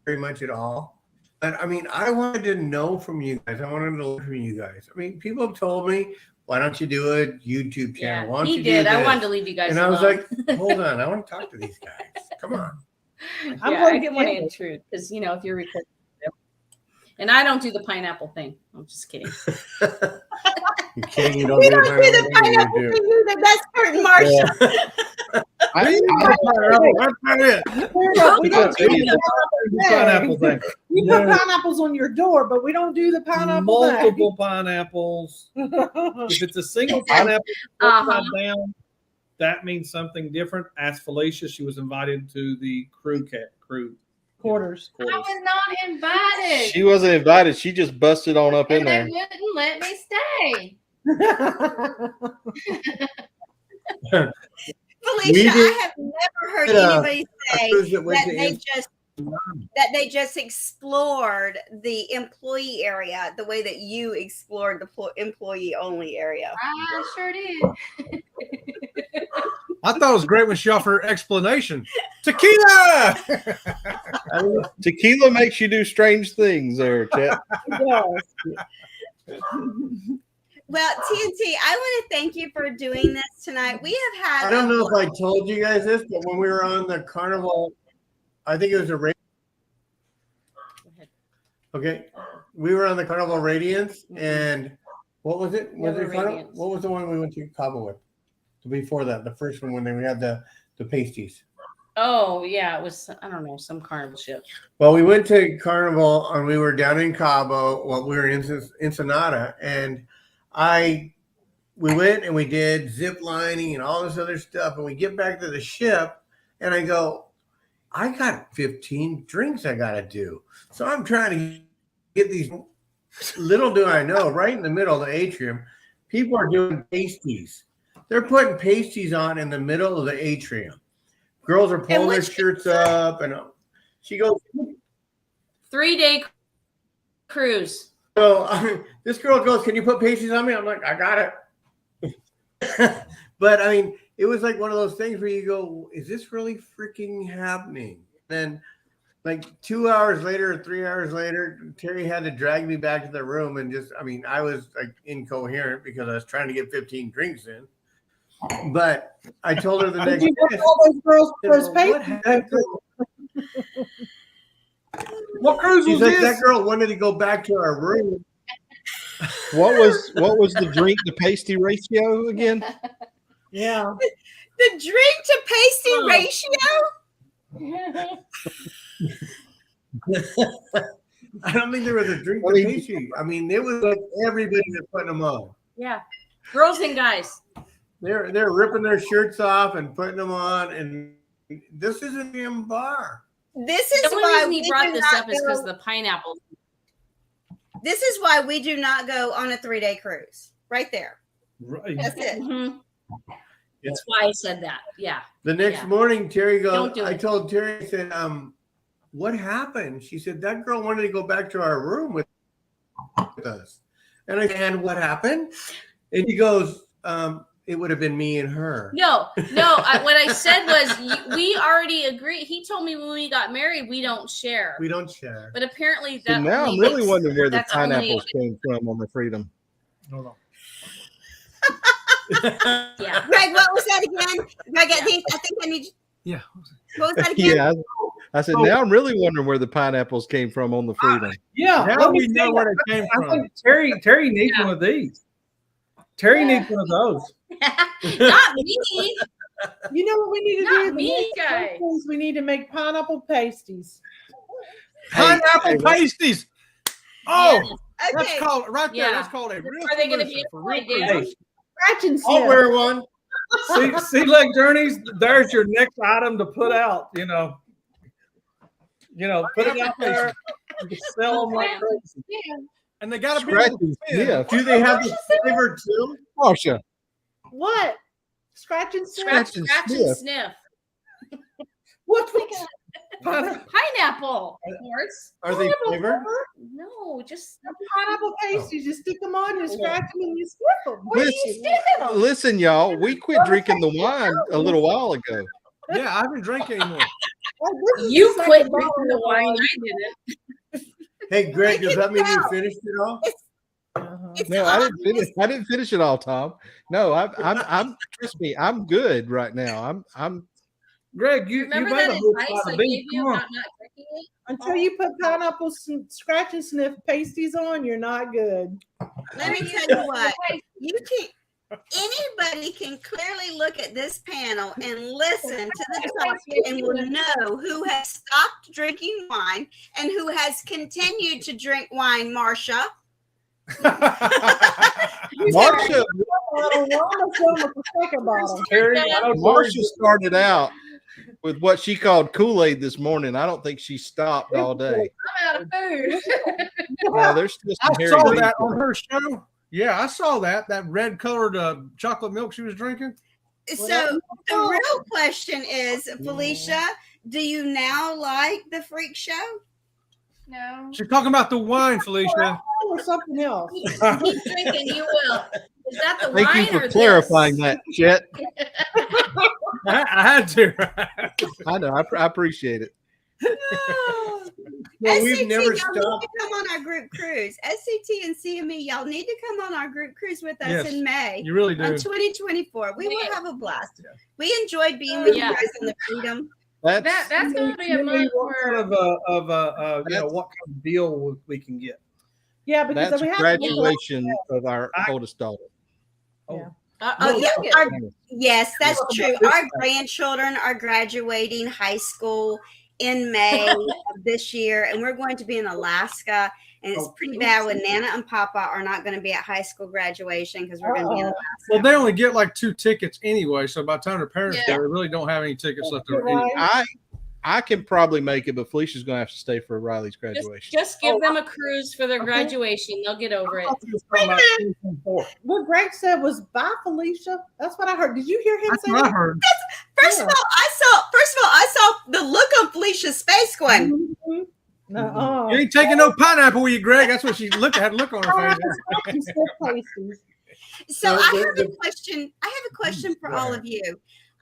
very much at all. But I mean, I wanted to know from you guys. I wanted to learn from you guys. I mean, people have told me why don't you do a YouTube channel? Why don't he you did. do I this?" wanted to leave you guys And alone. I was like, hold on, I want to talk to these guys. Come on. I'm yeah, going I didn't want to to intrude because if you're recording, and I don't do the pineapple thing. I'm just kidding. You kidding? You don't We do don't do the pineapple do. for you. That's Kurt and Marsha. That's not it. We don't do the Pineapple thing. You put pineapples on your door, but we don't do the pineapple Multiple pineapples. thing. If it's a single pineapple Uh-huh. upside down, that means something different. Ask Felicia. She was invited to the crew Quarters. I was not invited. She wasn't invited. She just busted on up in and they there. wouldn't let me stay. Felicia, did- I have never heard Yeah. anybody say cruise that went that to they just explored the employee area the way that you explored the employee only area. I sure did. I thought it was great when she offered her explanation. Tequila. Tequila makes you do strange things there, Chet. Well, TNT, I want to thank you for doing this tonight. We have had I don't know if I told you guys this, but when we were on the Carnival, I think it was okay. We were on the Carnival Radiance, and what was it? Was Yeah, it the Carnival? Radiance. What was the one we went to Cabo with? Before that, the first one when we had the pasties. Oh yeah, it was. I don't know, some carnival ship. Well, we went to Carnival and we were down in Cabo. Well, we were in Ensenada, and we went and we did zip lining and all this other stuff. And we get back to the ship, and I go, I got 15 drinks I got to do. So I'm trying to get these. Little do I know, right in the middle of the atrium, people are doing pasties. They're putting pasties on in the middle of the atrium. Girls are pulling their shirts up, and she goes, 3-day cruise. So this girl goes, "Can you put pasties on me?" I'm like, "I got it." But I mean, it was like one of those things where you go, "Is this really freaking happening?" Then, like 2 hours later, or 3 hours later, Terry had to drag me back to the room, and I was like incoherent because I was trying to get 15 drinks in. But I told her the next Did you day, want all those girls for those "What papers? happened?" What cruise She's was like, this? "That girl wanted to go back to our room." What was the drink to pasty ratio again? Yeah. the drink to pasty Oh. ratio. I don't think there was a drink to pastry. I mean, it was like everybody was putting them on. Yeah, girls and guys. They're ripping their shirts off and putting them on, and this is a damn bar. This is The only why reason we he brought do this not up is because go, the pineapple. this is why we do not go on a 3-day cruise. Right there. Right. That's it. Mhm. That's why I said that. Yeah. The next Yeah. morning, Terry goes, Don't do I it. told Terry, I said, what happened? She said, that girl wanted to go back to our room with us. And I said, and what happened? And he goes, it would have been me and her. No. What I said was we already agreed. He told me when we got married, we don't share. We don't share. But apparently So that. now only I'm really makes- wondering where the that's only- pineapples came from on the Freedom. Hold on. Yeah. Greg, what was that again? Greg, I think I need. Yeah. What was that again? Yeah, I said now I'm really wondering where the pineapples came from on the Freedom. Yeah, Now let me we know see. where they came I from. think Terry needs one of these. Terry needs one of those. Not me. You know what we need to Not do? me, guys. We need to make pineapple pasties. Pineapple pasties. Oh, that's Okay. called right there. Yeah. That's called a real Are they going to solution be for real employed, cruisers. Scratch and I'll sniff. wear one. Sea Leg Journeys, there's your next item to put out. Put it out there. You can sell them like crazy. And they got to be Scratch able to and spin. sniff. Do they have the flavor too? Marsha, What? Scratch and sniff. Scratch and Scratch sniff. and sniff. What? Pineapple, of course. Are they flavored? No, just Pineapple pasties. You stick them on, you scratch them, and you sniff them. Listen, y'all, we quit drinking the wine a little while ago. Yeah, I haven't drank anymore. you quit drinking the wine. I didn't. Hey, Greg, does that mean you finished it all? Uh-huh. It's No, I didn't obvious. finish. I didn't finish it all, Tom. No, I'm. Trust me, I'm good right now. I'm. Greg, you Remember made that a good advice lot I of gave beef. you Come on. about not drinking it? Until you put pineapple scratch and sniff pasties on, you're not good. Let me tell you what. You can anybody can clearly look at this panel and listen to the talk and will know who has stopped drinking wine and who has continued to drink wine, Marcia. Marcia. Terry, I know Marcia started out with what she called Kool-Aid this morning. I don't think she stopped all day. I'm out of food. There's still I some hairy saw beef that in on it. her show. Yeah, I saw that red colored chocolate milk she was drinking. So the real question is, Felicia, do you now like the freak show? No. She's talking about the wine, Felicia. Or something else. Keep drinking, you will. Is that the Thank wine you for or clarifying that, Chet. I had to. I know. I appreciate it. Well, SCT, we've never y'all need stopped. to come on our group cruise. SCT and CME, y'all need to come on our group cruise with us Yes, in May. You really On do. 2024. We will Yeah. have a blast. We enjoyed being with Yeah. you guys on the Freedom. That's going to be a month what kind where of what kind of deal we can get? Yeah, because That's we have graduation of our oldest daughter. Oh, yeah. Yes, that's true. Our grandchildren are graduating high school in May of this year, and we're going to be in Alaska. And it's pretty bad when Nana and Papa are not going to be at high school graduation because we're going to be in Alaska. Well, they only get like 2 tickets anyway, so by the time their parents Yeah. go, they really don't have any tickets left over. Right. I can probably make it, but Felicia's going to have to stay for Riley's graduation. Just give them a cruise for their graduation. They'll get over it. What Greg said was bye, Felicia. That's what I heard. Did you hear him That's say what I that? heard. First of all, I saw the look on Felicia's face going, Mhm. No, You ain't taking no pineapple with you, Greg. That's what she had a look on her face. So So I the- have a question. I have a question for all of you.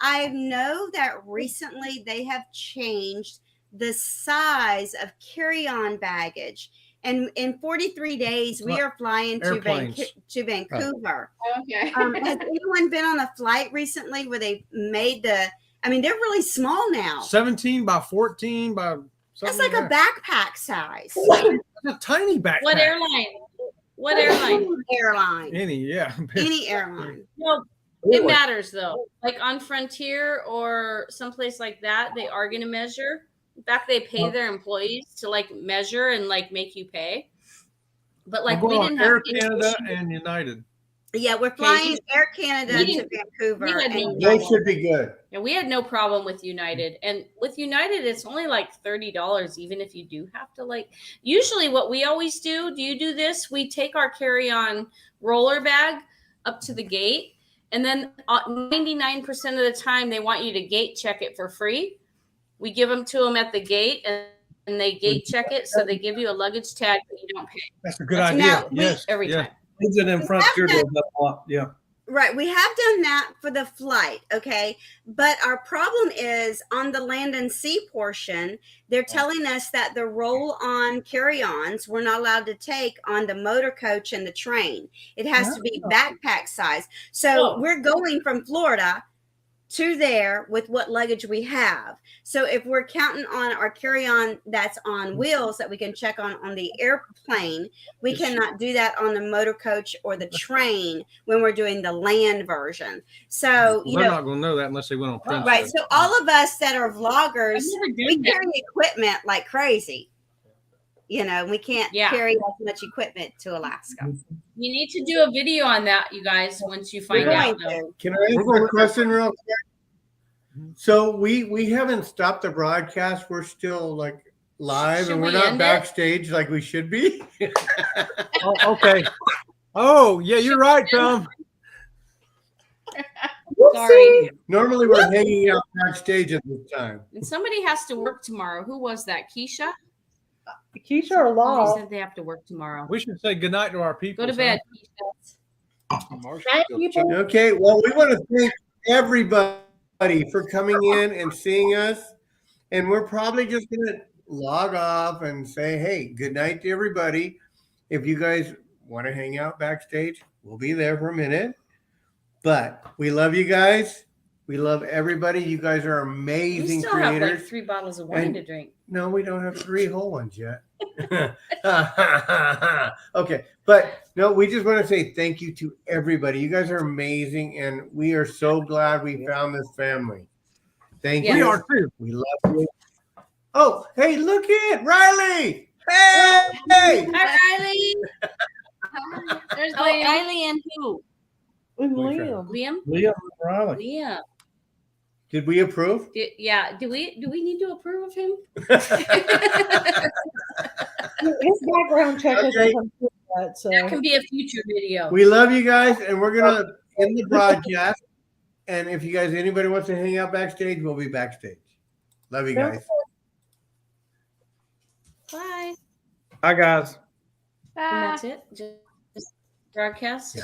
I know that recently they have changed the size of carry-on baggage. And in 43 days, we are flying to, Airplanes. to Vancouver. okay. Has anyone been on a flight recently where they made they're really small now. 17 by 14 by That's something like a backpack size. It's a tiny backpack. What airline? What airline? Airline. Any Airline. No, it matters though. Like on Frontier or someplace like that, they are going to measure. In fact, they pay their employees to like measure and like make you pay. But like we didn't have Air any Canada issue. and United. Yeah, we're flying Air Canada we to didn't- Vancouver. we had no and They should be good. And we had no problem with United. And with United, it's only like $30, even if you do have to like. Usually, what we always do you do this? We take our carry-on roller bag up to the gate, and then 99% of the time, they want you to gate check it for free. We give them to them at the gate, and they gate check it, so they give you a luggage tag that you don't pay That's a good That's idea. now, Yes. every yeah. time. Things in Frontier does that a lot. Yeah. Right, we have done that for the flight, okay? But our problem is on the land and sea portion, they're telling us that the roll-on carry-ons we're not allowed to take on the motor coach and the train. It has to be backpack size. So we're going from Florida to there with what luggage we have. So if we're counting on our carry-on that's on wheels that we can check on the airplane, we cannot do that on the motor coach or the train when we're doing the land version. So They're not going to know that unless they went on Princess. right. So all of us that are vloggers, I've never we done that. carry equipment like crazy. We can't carry as much equipment to Alaska. You need to do a video on that, you guys, once you find out. Though. Can I answer a question real quick? So we haven't stopped the broadcast. We're still like live, Should and we're we not end it? backstage like we should be. Oh, okay. Oh, yeah, you're right, Tom. Sorry. Normally we're hanging out backstage at this time. And somebody has to work tomorrow. Who was that? Keisha? Keisha or They Law? said they have to work tomorrow. We should say goodnight to our people. Go to bed, Keisha. Okay, well, we want to thank everybody for coming in and seeing us. And we're probably just going to log off and say, hey, good night to everybody. If you guys want to hang out backstage, we'll be there for a minute. But we love you guys. We love everybody. You guys are We amazing still have creators. like 3 bottles of wine And- to drink. No, we don't have 3 whole ones yet. Okay, but no, we just want to say thank you to everybody. You guys are amazing, and we are so glad we found this family. Thank Yeah. you. We are too. We love you. Oh, hey, look at Riley. Hey, hey. Hi, Riley. There's Oh, Liam. Riley and who? And Boyfriend. Liam. Liam? Liam Riley. Liam. Did we approve? Do we need to approve of him? His background check Okay. isn't complete yet, so That can be a future video. We love you guys, and we're gonna end the broadcast. And if you guys, anybody wants to hang out backstage, we'll be backstage. Love you guys. Bye. Hi guys. And that's it. Just broadcast. Yeah.